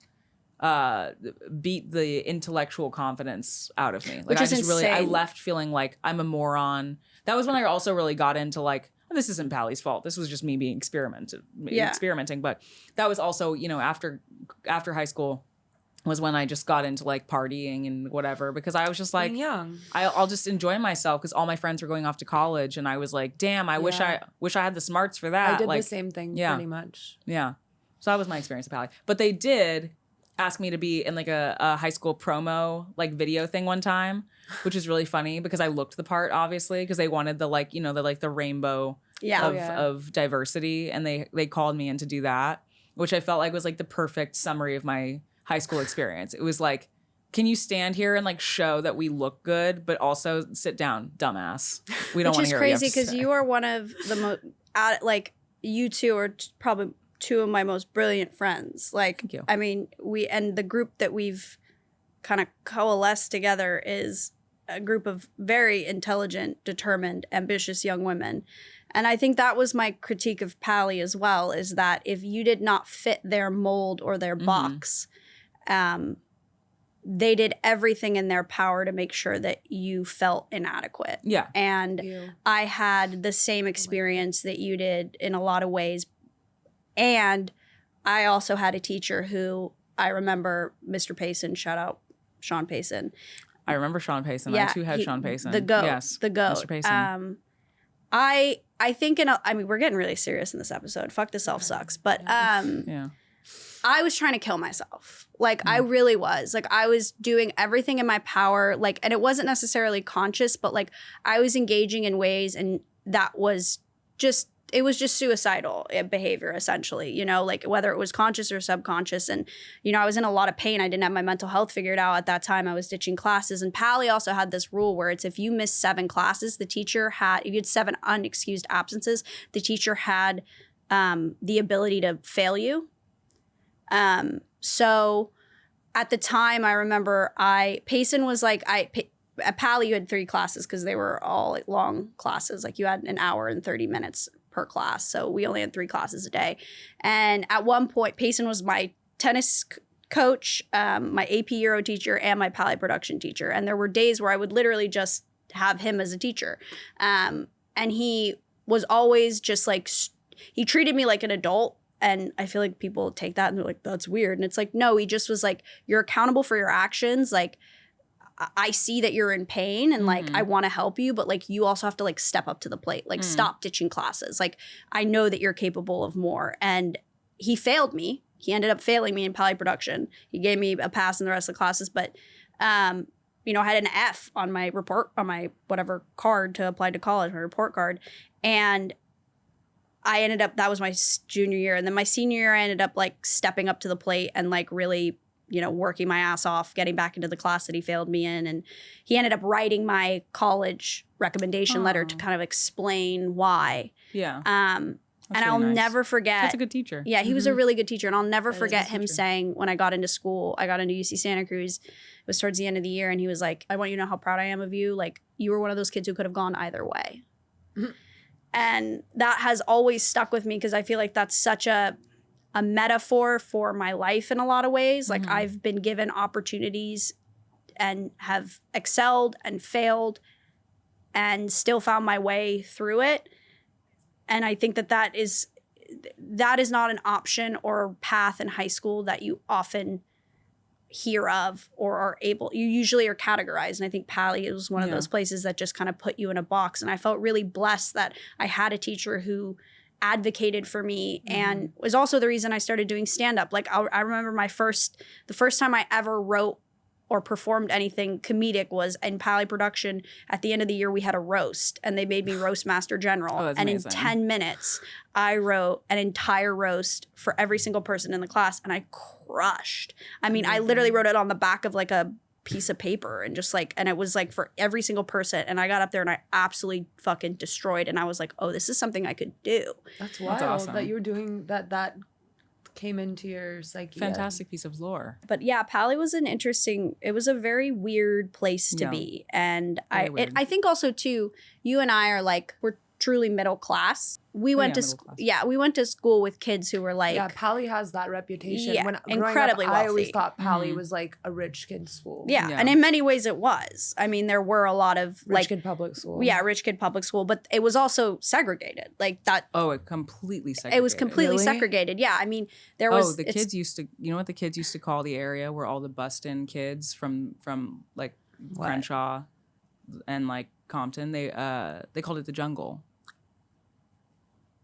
Speaker 2: beat the intellectual confidence out of me. Like,
Speaker 1: Which is insane.
Speaker 2: I left feeling like I'm a moron. That was when I also really got into like, this isn't Pally's fault. This was just me being experimenting. But that was also, after high school was when I just got into like partying and whatever, because I was just like,
Speaker 3: young.
Speaker 2: I'll just enjoy myself, because all my friends were going off to college, and I was like, damn, I wish I had the smarts for that.
Speaker 3: I did the same thing pretty much.
Speaker 2: Yeah. So that was my experience at Pali. But they did ask me to be in like a high school promo like video thing one time, which is really funny because I looked the part, obviously, because they wanted the like, the rainbow of diversity, and they called me in to do that, which I felt like was like the perfect summary of my high school experience. It was like, can you stand here and like show that we look good, but also sit down, dumbass. We don't want to hear
Speaker 1: Which is crazy because you are one of the most, like, you two are probably two of my most brilliant friends. Like,
Speaker 2: thank you.
Speaker 1: I mean, the group that we've kind of coalesced together is a group of very intelligent, determined, ambitious young women. And I think that was my critique of Pali as well, is that if you did not fit their mold or their box, they did everything in their power to make sure that you felt inadequate.
Speaker 2: Yeah.
Speaker 1: And I had the same experience that you did in a lot of ways. And I also had a teacher who, I remember Mr. Payson, shout out Sean Payson.
Speaker 2: I remember Sean Payson. I too had Sean Payson.
Speaker 1: The GOAT.
Speaker 2: Yes.
Speaker 1: The GOAT.
Speaker 2: Mr. Payson.
Speaker 1: I think we're getting really serious in this episode. Fuck the self sucks. But I was trying to kill myself. Like, I really was. Like, I was doing everything in my power. Like, and it wasn't necessarily conscious, but like I was engaging in ways, and that was just, it was just suicidal behavior, essentially, like whether it was conscious or subconscious. And, I was in a lot of pain. I didn't have my mental health figured out at that time. I was ditching classes. And Pali also had this rule where it's if you missed 7 classes, if you had 7 unexcused absences, the teacher had the ability to fail you. So at the time, I remember Payson was like, at Pali, you had 3 classes because they were all like long classes. Like, you had an hour and 30 minutes per class. So we only had 3 classes a day. And at one point, Payson was my tennis coach, my AP Euro teacher, and my Pali production teacher. And there were days where I would literally just have him as a teacher. And he was always just like, he treated me like an adult. And I feel like people take that and they're like, that's weird. And it's like, no, he just was like, you're accountable for your actions. Like, I see that you're in pain and like, I want to help you, but like, you also have to like step up to the plate, like stop ditching classes. Like, I know that you're capable of more. And he failed me. He ended up failing me in Pali production. He gave me a pass in the rest of the classes, but, I had an F on my report, on my whatever card to apply to college, my report card. And I ended up, that was my junior year. And then my senior year, I ended up like stepping up to the plate and like really, working my ass off, getting back into the class that he failed me in. And he ended up writing my college recommendation letter to kind of explain why.
Speaker 2: Yeah.
Speaker 1: And I'll never forget.
Speaker 2: That's a good teacher.
Speaker 1: Yeah, he was a really good teacher. And I'll never forget him saying, when I got into school, I got into UC Santa Cruz. It was towards the end of the year. And he was like, I want you to know how proud I am of you. Like, you were one of those kids who could have gone either way. And that has always stuck with me because I feel like that's such a metaphor for my life in a lot of ways. Like, I've been given opportunities and have excelled and failed and still found my way through it. And I think that is not an option or path in high school that you often hear of or are able, you usually are categorized. And I think Pali was one of those places that just kind of put you in a box. And I felt really blessed that I had a teacher who advocated for me and was also the reason I started doing stand-up. Like I remember the first time I ever wrote or performed anything comedic was in Pali production. At the end of the year, we had a roast, and they made me roast master general.
Speaker 2: Oh, that's
Speaker 1: and
Speaker 2: amazing.
Speaker 1: in 10 minutes, I wrote an entire roast for every single person in the class, and I crushed. I mean, I literally wrote it on the back of like a piece of paper and just like, and it was like for every single person. And I got up there and I absolutely fucking destroyed. And I was like, oh, this is something I could do.
Speaker 3: That's wild
Speaker 2: awesome.
Speaker 3: that you were doing that. That came into your psyche.
Speaker 2: Fantastic piece of lore.
Speaker 1: But yeah, Pali was it was a very weird place to be. And I think also too, you and I are like, we're truly middle class. We went to school with kids who were like,
Speaker 3: yeah, Pali has that reputation.
Speaker 1: Yeah,
Speaker 3: when
Speaker 1: incredibly
Speaker 3: up,
Speaker 1: wealthy.
Speaker 3: I always thought Pali was like a rich kid school.
Speaker 1: Yeah, and in many ways it was. I mean, there were a lot of
Speaker 3: rich kid public school.
Speaker 1: Yeah, rich kid public school, but it was also segregated. Like that.
Speaker 2: Oh, it completely segregated.
Speaker 1: It was completely
Speaker 3: Really?
Speaker 1: segregated. Yeah, I mean, there was.
Speaker 2: Oh, the kids used to. You know what the kids used to call the area where all the bust-in kids from like Crenshaw and like Compton. They called it the jungle.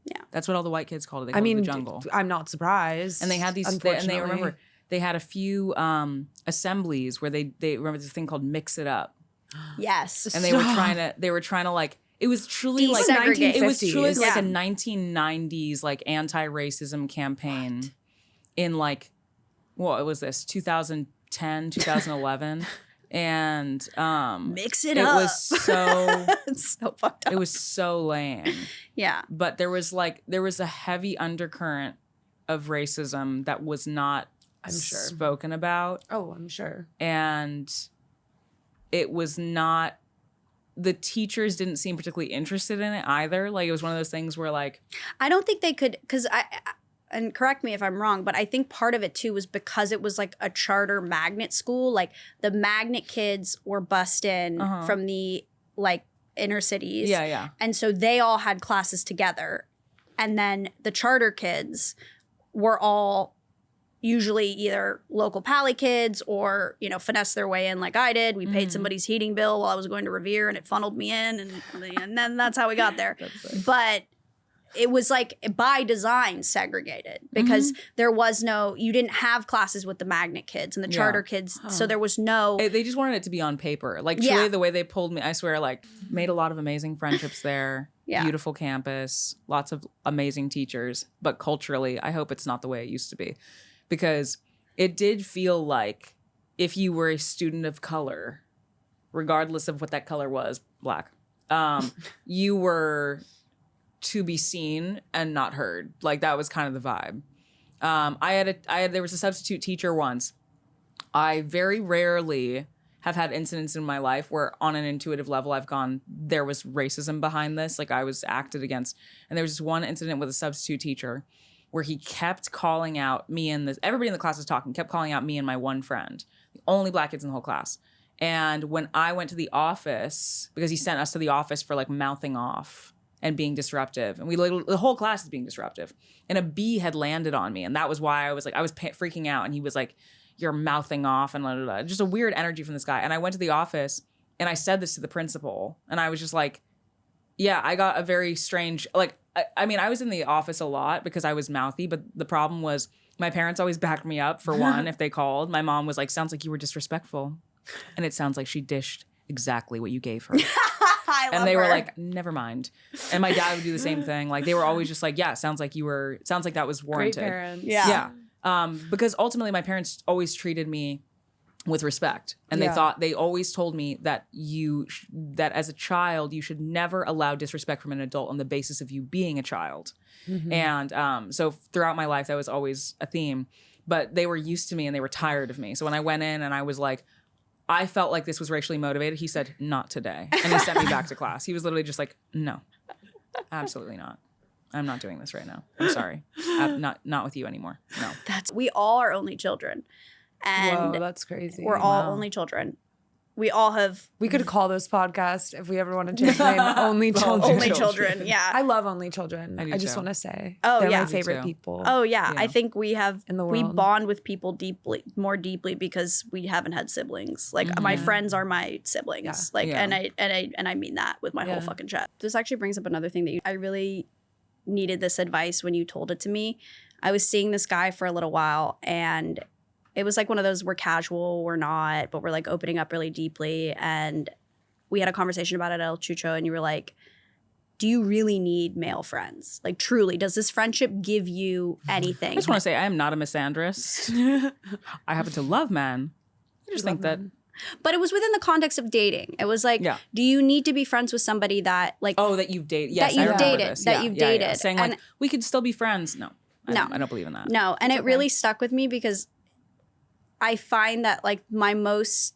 Speaker 1: Yeah,
Speaker 2: that's what all the white kids called it. They called it the jungle.
Speaker 3: I'm not surprised.
Speaker 2: And they had these, and they remember they had a few assemblies where they remember this thing called Mix It Up.
Speaker 1: Yes,
Speaker 2: and they were trying to like. It was truly like
Speaker 1: Desegregate.
Speaker 2: It was truly like
Speaker 1: Yeah.
Speaker 2: a 1990s like anti-racism campaign in like what was this 2010 2011 and
Speaker 1: Mix it
Speaker 2: it
Speaker 1: up.
Speaker 2: was so
Speaker 1: it's so fucked up.
Speaker 2: it was so lame.
Speaker 1: Yeah,
Speaker 2: But there was a heavy undercurrent of racism that was not spoken about.
Speaker 3: Oh, I'm sure.
Speaker 2: And it was not, the teachers didn't seem particularly interested in it either. Like it was one of those things where like,
Speaker 1: I don't think they could, because and correct me if I'm wrong, but I think part of it too was because it was like a charter magnet school. Like the magnet kids were bussed in from the like inner cities.
Speaker 2: Yeah, yeah.
Speaker 1: And so they all had classes together. And then the charter kids were all usually either local Pali kids or, you know, finesse their way in like I did. We paid somebody's heating bill while I was going to Revere and it funneled me in. And then that's how we got there. But it was like by design segregated because there was no, you didn't have classes with the magnet kids and the charter kids. So there was no.
Speaker 2: They just wanted it to be on paper. Like truly the way they pulled me, I swear, like made a lot of amazing friendships there.
Speaker 1: Yeah.
Speaker 2: Beautiful campus, lots of amazing teachers. But culturally, I hope it's not the way it used to be. Because it did feel like if you were a student of color, regardless of what that color was, Black, you were to be seen and not heard. Like that was kind of the vibe. There was a substitute teacher once. I very rarely have had incidents in my life where on an intuitive level I've gone, there was racism behind this. Like I was acted against. And there was this one incident with a substitute teacher where he kept calling out me and everybody in the class was talking, kept calling out me and my one friend, the only Black kids in the whole class. And when I went to the office, because he sent us to the office for like mouthing off and being disruptive. And the whole class is being disruptive. And a bee had landed on me. And that was why I was freaking out. And he was like, you're mouthing off and blah, blah, blah. Just a weird energy from this guy. And I went to the office and I said this to the principal. And I was just like, yeah, I got a very strange, like, I mean, I was in the office a lot because I was mouthy. But the problem was my parents always backed me up for one if they called. My mom was like, sounds like you were disrespectful. And it sounds like she dished exactly what you gave her. And they were like, never mind. And my dad would do the same thing. Like they were always just like, yeah, sounds like that was warranted.
Speaker 3: Great parents.
Speaker 1: Yeah.
Speaker 2: Because ultimately my parents always treated me with respect. And they always told me that that as a child, you should never allow disrespect from an adult on the basis of you being a child. And so throughout my life, that was always a theme. But they were used to me and they were tired of me. So when I went in and I was like, I felt like this was racially motivated. He said, not today. And he sent me back to class. He was literally just like, no, absolutely not. I'm not doing this right now. I'm sorry. Not with you anymore. No.
Speaker 1: We all are only children. And
Speaker 3: whoa, that's crazy.
Speaker 1: We're all only children. We all have.
Speaker 3: We could call this podcast if we ever want to change the name. Only children.
Speaker 1: Only children. Yeah.
Speaker 3: I love only children.
Speaker 2: I do
Speaker 3: I just
Speaker 2: too.
Speaker 3: want to say.
Speaker 1: Oh,
Speaker 3: they're
Speaker 1: yeah.
Speaker 3: my favorite
Speaker 2: too.
Speaker 3: people.
Speaker 1: Oh yeah. I think we have
Speaker 3: in the
Speaker 1: we
Speaker 3: world.
Speaker 1: bond with people more deeply because we haven't had siblings. Like my friends are my siblings. Like and I mean that with my whole fucking chest. This actually brings up another thing that I really needed this advice when you told it to me. I was seeing this guy for a little while, and it was like one of those, we're casual, we're not, but we're like opening up really deeply. And we had a conversation about it at El Chucho, and you were like, do you really need male friends? Like, truly, does this friendship give you anything?
Speaker 2: I just want to say I am not a misandrist. I happen to love men. I just think that.
Speaker 1: But it was within the context of dating. It was like, do you need to be friends with somebody that like...
Speaker 2: Oh, that you've dated. Yes,
Speaker 1: that you've dated. That you've dated.
Speaker 2: Saying like, we could still be friends. No. I don't believe in that.
Speaker 1: No, and it really stuck with me because I find that like my most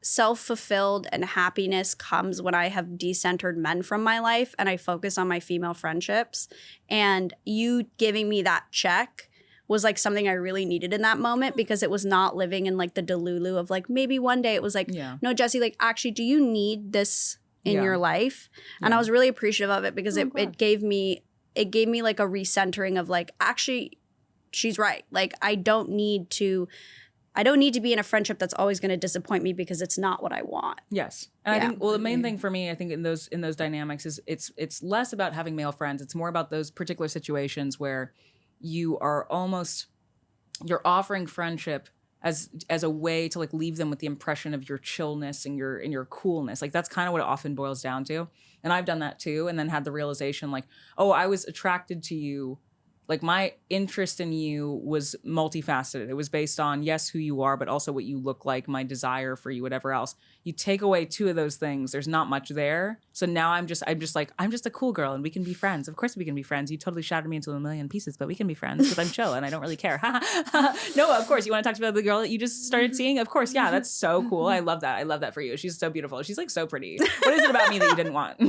Speaker 1: self-fulfilled and happiness comes when I have decentered men from my life and I focus on my female friendships. And you giving me that check was like something I really needed in that moment, because it was not living in like the delulu of like, maybe one day. It was like, no, Jesse, like, actually, do you need this in your life? And I was really appreciative of it, because it gave me like a recentering of like, actually, she's right. Like, I don't need to be in a friendship that's always going to disappoint me because it's not what I want.
Speaker 2: Yes. And I think, well, the main thing for me, I think in those dynamics is it's less about having male friends. It's more about those particular situations where you're offering friendship as a way to like leave them with the impression of your chillness and your coolness. Like, that's kind of what it often boils down to. And I've done that too. And then had the realization like, oh, I was attracted to you. Like, my interest in you was multifaceted. It was based on, yes, who you are, but also what you look like, my desire for you, whatever else. You take away two of those things, there's not much there. So now I'm just a cool girl and we can be friends. Of course we can be friends. You totally shattered me into a million pieces, but we can be friends because I'm chill and I don't really care. No, of course. You want to talk about the girl that you just started seeing? Of course. Yeah, that's so cool. I love that. I love that for you. She's so beautiful. She's like so pretty. What is it about me that you didn't want?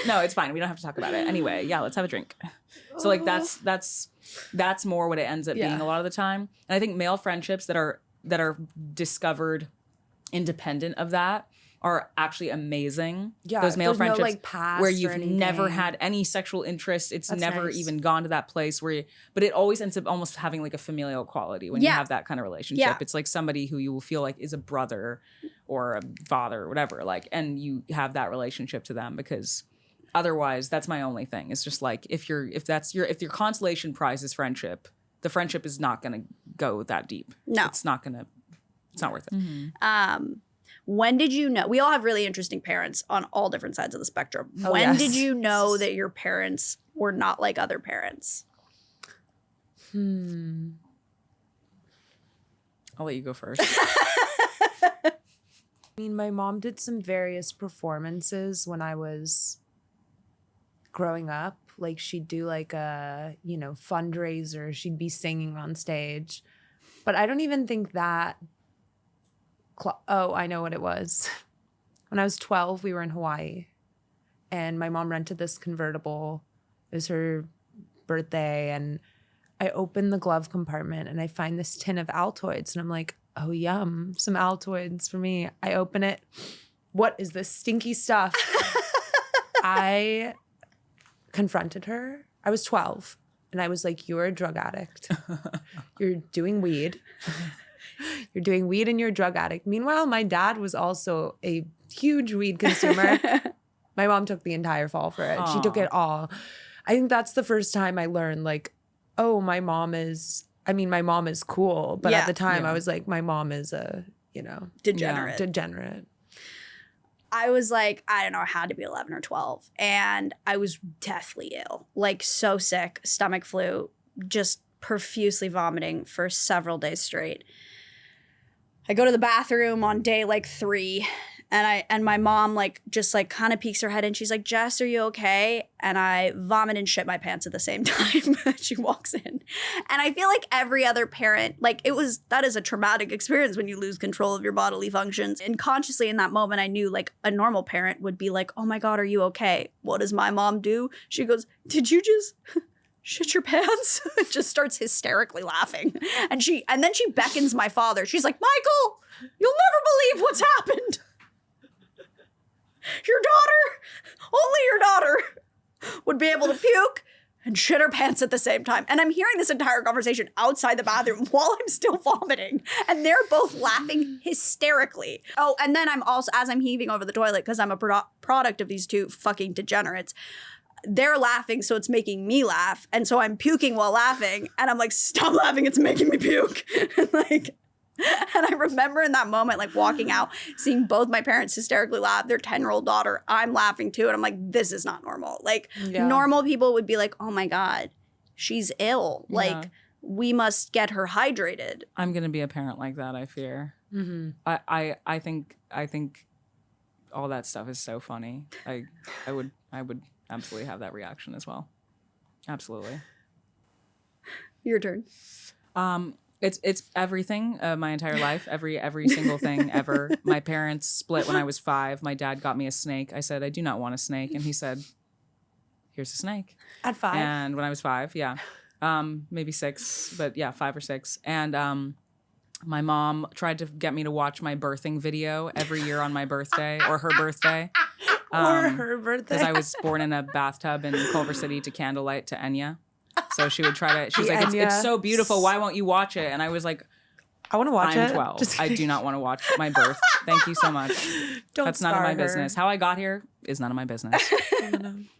Speaker 2: No, it's fine. We don't have to talk about it. Anyway, yeah, let's have a drink. So like that's more what it ends up being a lot of the time. And I think male friendships that are discovered independent of that are actually amazing. Yeah, those male friendships
Speaker 3: like past
Speaker 2: where you've never had any sexual interest. It's never even gone to that place where but it always ends up almost having like a familial quality when you have that kind of relationship. Yeah. It's like somebody who you will feel like is a brother or a father or whatever, like, and you have that relationship to them, because otherwise, that's my only thing. It's just like, if your consolation prize is friendship, the friendship is not going to go that deep. No, it's not worth it.
Speaker 1: Mm-hmm. When did you know? We all have really interesting parents on all different sides of the spectrum. When did you know that your parents were not like other parents?
Speaker 2: I'll let you go first.
Speaker 3: I mean, my mom did some various performances when I was growing up. Like, she'd do like a, fundraiser. She'd be singing on stage. But I don't even think that... I know what it was. When I was 12, we were in Hawaii. And my mom rented this convertible. It was her birthday. And I opened the glove compartment and I find this tin of Altoids. And I'm like, oh, yum, some Altoids for me. I open it. What is this stinky stuff? I confronted her. I was 12. And I was like, you're a drug addict. You're doing weed. You're doing weed and you're a drug addict. Meanwhile, my dad was also a huge weed consumer. My mom took the entire fall for it. Aww. She took it all. I think that's the first time I learned, like, oh, my mom is cool. But at the time, I was like, my mom is a, degenerate.
Speaker 1: I was like, I don't know, I had to be 11 or 12. And I was deathly ill, like so sick, stomach flu, just profusely vomiting for several days straight. I go to the bathroom on day like 3 and my mom just kind of peeks her head in. She's like, Jess, are you okay? And I vomit and shit my pants at the same time. She walks in. And I feel like every other parent, that is a traumatic experience when you lose control of your bodily functions. And consciously in that moment, I knew like a normal parent would be like, oh my God, are you okay? What does my mom do? She goes, did you just shit your pants? Just starts hysterically laughing. And then she beckons my father. She's like, Michael, you'll never believe what's happened. Only your daughter would be able to puke and shit her pants at the same time. And I'm hearing this entire conversation outside the bathroom while I'm still vomiting. And they're both laughing hysterically. Oh, and then I'm also, as I'm heaving over the toilet, because I'm a product of these two fucking degenerates, they're laughing, so it's making me laugh. And so I'm puking while laughing. And I'm like, stop laughing, it's making me puke. And I remember in that moment, like walking out, seeing both my parents hysterically laugh, their 10-year-old daughter, I'm laughing too. And I'm like, this is not normal. Like normal people would be like, oh my God, she's ill. Like we must get her hydrated.
Speaker 2: I'm going to be a parent like that, I fear.
Speaker 3: Mm-hmm.
Speaker 2: I think all that stuff is so funny. I would absolutely have that reaction as well. Absolutely.
Speaker 1: Your turn.
Speaker 2: It's everything. My entire life, every single thing ever. My parents split when I was 5. My dad got me a snake. I said, I do not want a snake, and he said, here's a snake.
Speaker 3: At 5.
Speaker 2: And when I was 5, maybe 6, but 5 or 6, and my mom tried to get me to watch my birthing video every year on my birthday or her birthday.
Speaker 3: Or her birthday.
Speaker 2: Because I was born in a bathtub in Culver City to candlelight to Enya. So she would try to, she was like, it's so beautiful. Why won't you watch it? And I was like,
Speaker 3: I want to watch it.
Speaker 2: I'm 12. I do not want to watch my birth. Thank you so much. That's none of my business. How I got here is none of my business.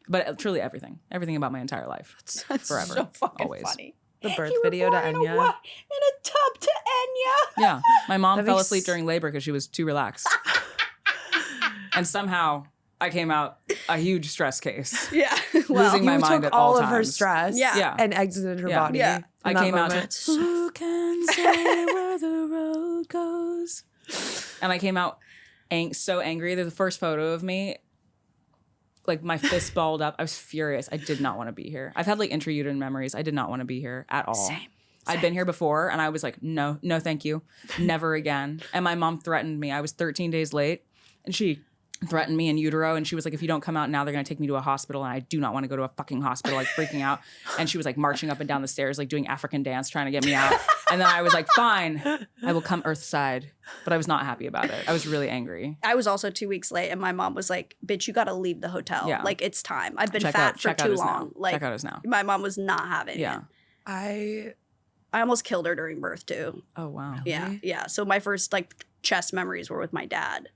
Speaker 2: But truly everything about my entire life.
Speaker 1: That's
Speaker 2: forever.
Speaker 1: So fucking
Speaker 2: always.
Speaker 1: funny.
Speaker 3: The birth video to Enya.
Speaker 1: In a tub to Enya.
Speaker 2: Yeah. My mom fell asleep during labor because she was too relaxed. And somehow I came out a huge stress case.
Speaker 1: Yeah.
Speaker 2: Losing my mind at all
Speaker 3: of
Speaker 2: times.
Speaker 3: her stress and exited her body.
Speaker 1: Yeah.
Speaker 2: I came out to, who can say where the road goes? And I came out so angry. There's the first photo of me, like my fist balled up. I was furious. I did not want to be here. I've had like intrauterine memories. I did not want to be here at all.
Speaker 1: Same.
Speaker 2: I'd been here before and I was like, no, thank you. Never again. And my mom threatened me. I was 13 days late and she threatened me in utero, and she was like, if you don't come out now, they're gonna take me to a hospital, and I do not want to go to a fucking hospital, like freaking out. And she was like marching up and down the stairs, like doing African dance, trying to get me out. And then I was like, fine, I will come earthside. But I was not happy about it. I was really angry.
Speaker 1: I was also 2 weeks late, and my mom was like, bitch, you gotta leave the hotel.
Speaker 2: Yeah.
Speaker 1: Like, it's time. I've been fat for too long. Like,
Speaker 2: check out us now.
Speaker 1: My mom was not having it.
Speaker 3: I
Speaker 1: almost killed her during birth too.
Speaker 2: Oh wow.
Speaker 1: Yeah. So my first like chest memories were with my dad.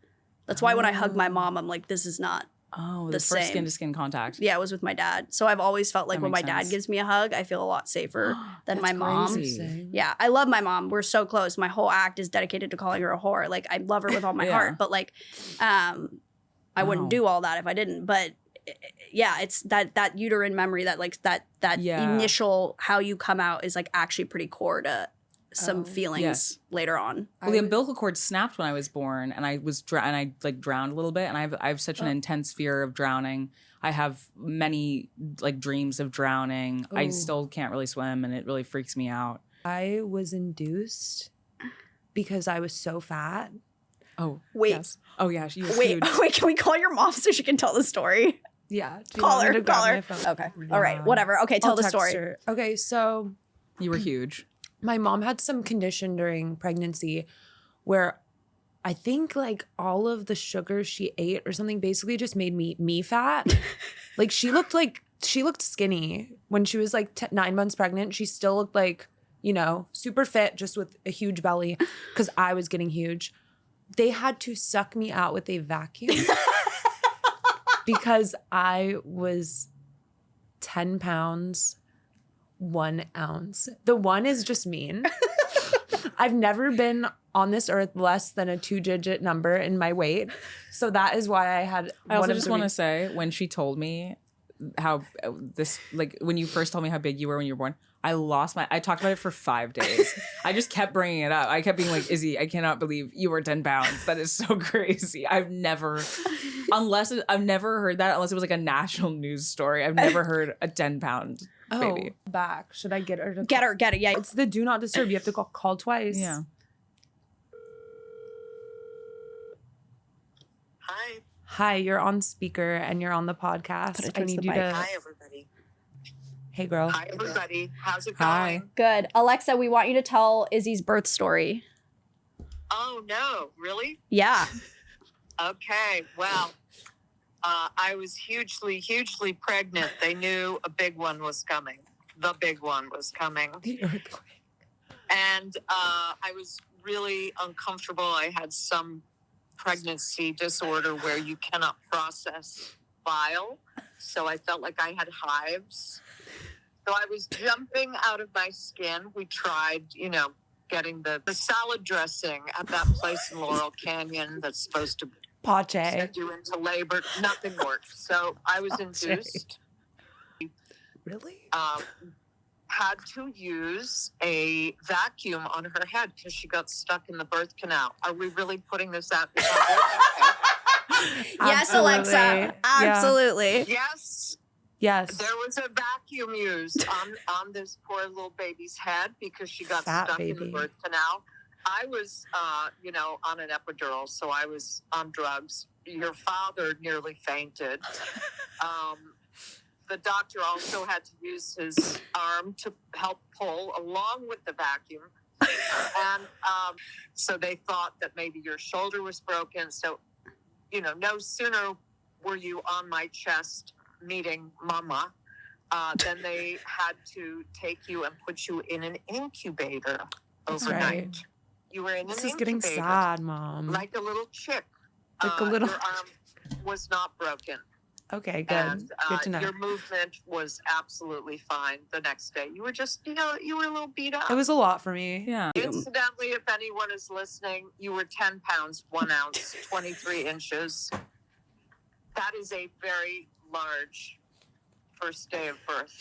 Speaker 1: That's why when I hug my mom, I'm like, this is not
Speaker 2: the first
Speaker 1: same.
Speaker 2: skin to skin contact.
Speaker 1: Yeah, it was with my dad. So I've always felt like when my dad gives me a hug, I feel a lot safer than my mom.
Speaker 2: Crazy.
Speaker 1: Yeah, I love my mom. We're so close. My whole act is dedicated to calling her a whore. Like, I love her with all my heart. But like, I wouldn't do all that if I didn't. But yeah, it's that uterine memory, that like that initial how you come out is like actually pretty core to some feelings later on.
Speaker 2: Well, the umbilical cord snapped when I was born, and I was I like drowned a little bit, and I have such an intense fear of drowning. I have many like dreams of drowning. I still can't really swim, and it really freaks me out.
Speaker 3: I was induced because I was so fat.
Speaker 2: Oh
Speaker 1: wait!
Speaker 2: Yes. Oh yeah, she was
Speaker 1: wait!
Speaker 2: huge.
Speaker 1: Wait! Can we call your mom so she can tell the story?
Speaker 3: Yeah,
Speaker 1: call her. Okay. All right. Whatever. Okay. Tell the story.
Speaker 3: Her. Okay. So
Speaker 2: you were huge.
Speaker 3: My mom had some condition during pregnancy where I think like all of the sugar she ate or something basically just made me fat. Like she looked skinny when she was like 9 months pregnant. She still looked like, you know, super fit, just with a huge belly because I was getting huge. They had to suck me out with a vacuum because I was 10 pounds. 1 ounce. The 1 is just mean. I've never been on this earth less than a 2-digit number in my weight. So that is why I had.
Speaker 2: I also just want to say, when she told me how this, like when you first told me how big you were when you were born, I talked about it for 5 days. I just kept bringing it up. I kept being like, Izzie, I cannot believe you were 10 pounds. That is so crazy. I've never heard that unless it was like a national news story. I've never heard a 10-pound baby.
Speaker 3: Back. Should I get her to
Speaker 1: get it? Yeah.
Speaker 3: It's the do not disturb. You have to call twice.
Speaker 2: Yeah.
Speaker 3: Hi, you're on speaker and you're on the podcast. I need you to.
Speaker 4: Hi, everybody.
Speaker 3: Hey, girl.
Speaker 4: Hi, everybody. How's it going?
Speaker 2: Hi.
Speaker 1: Good. Alexa, we want you to tell Izzie's birth story.
Speaker 4: Oh, no. Really?
Speaker 1: Yeah.
Speaker 4: Okay. Well, I was hugely, hugely pregnant. They knew a big one was coming. The big one was coming.
Speaker 3: The earthquake.
Speaker 4: And I was really uncomfortable. I had some pregnancy disorder where you cannot process bile. So I felt like I had hives. So I was jumping out of my skin. We tried, getting the salad dressing at that place in Laurel Canyon that's supposed to
Speaker 3: Pache.
Speaker 4: send you into labor. Nothing worked. So I was induced.
Speaker 3: Really?
Speaker 4: Had to use a vacuum on her head because she got stuck in the birth canal. Are we really putting this out?
Speaker 1: Yes, Alexa. Absolutely.
Speaker 4: Yes.
Speaker 3: Yes.
Speaker 4: There was a vacuum used on this poor little baby's head because she got stuck in the birth canal. I was, on an epidural, so I was on drugs. Your father nearly fainted. The doctor also had to use his arm to help pull along with the vacuum. And so they thought that maybe your shoulder was broken. So, no sooner were you on my chest meeting mama, then they had to take you and put you in an incubator overnight. Right. You were in
Speaker 3: this
Speaker 4: an
Speaker 3: is getting
Speaker 4: incubator,
Speaker 3: sad, Mom.
Speaker 4: like a little chick.
Speaker 3: Like a little.
Speaker 4: Your arm was not broken.
Speaker 3: Okay, good.
Speaker 4: And
Speaker 3: good to know.
Speaker 4: Your movement was absolutely fine the next day. You were just, you were a little beat up.
Speaker 3: It was a lot for me.
Speaker 2: Yeah.
Speaker 4: Incidentally, if anyone is listening, you were 10 pounds, 1 ounce, 23 inches. That is a very large first day of birth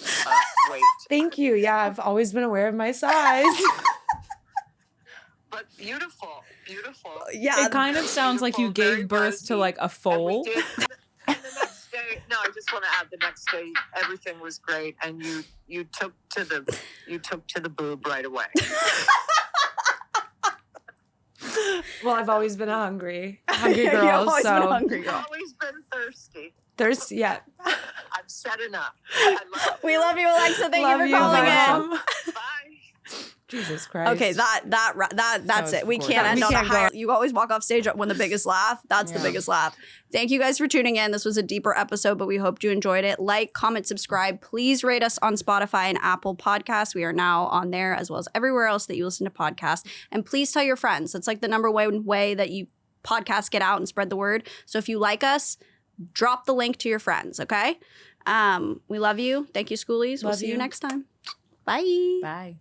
Speaker 4: weight.
Speaker 3: Thank you. Yeah, I've always been aware of my size.
Speaker 4: But beautiful.
Speaker 1: Yeah.
Speaker 2: It kind of sounds like you gave birth to like a foal.
Speaker 4: And the next day, no, I just want to add the next day, everything was great, and you took to the boob right away.
Speaker 3: Well, I've always been a hungry girl.
Speaker 1: You've always
Speaker 3: so
Speaker 1: been a hungry girl.
Speaker 4: I've always been thirsty.
Speaker 3: Thirsty, yeah.
Speaker 4: I've said enough. I love you.
Speaker 1: We love you, Alexa. Thank you for calling in.
Speaker 4: Bye.
Speaker 3: Jesus Christ.
Speaker 1: Okay, that's it. We can't
Speaker 2: gorgeous.
Speaker 1: end
Speaker 3: We
Speaker 1: on a
Speaker 3: can't
Speaker 1: higher. You always walk off stage when the biggest laugh. That's the biggest laugh. Thank you guys for tuning in. This was a deeper episode, but we hoped you enjoyed it. Like, comment, subscribe. Please rate us on Spotify and Apple Podcasts. We are now on there as well as everywhere else that you listen to podcasts. And please tell your friends. That's like the number one way that you podcasts get out and spread the word. So if you like us, drop the link to your friends, okay? We love you. Thank you, schoolies. We'll see you next time. Bye.
Speaker 2: Bye.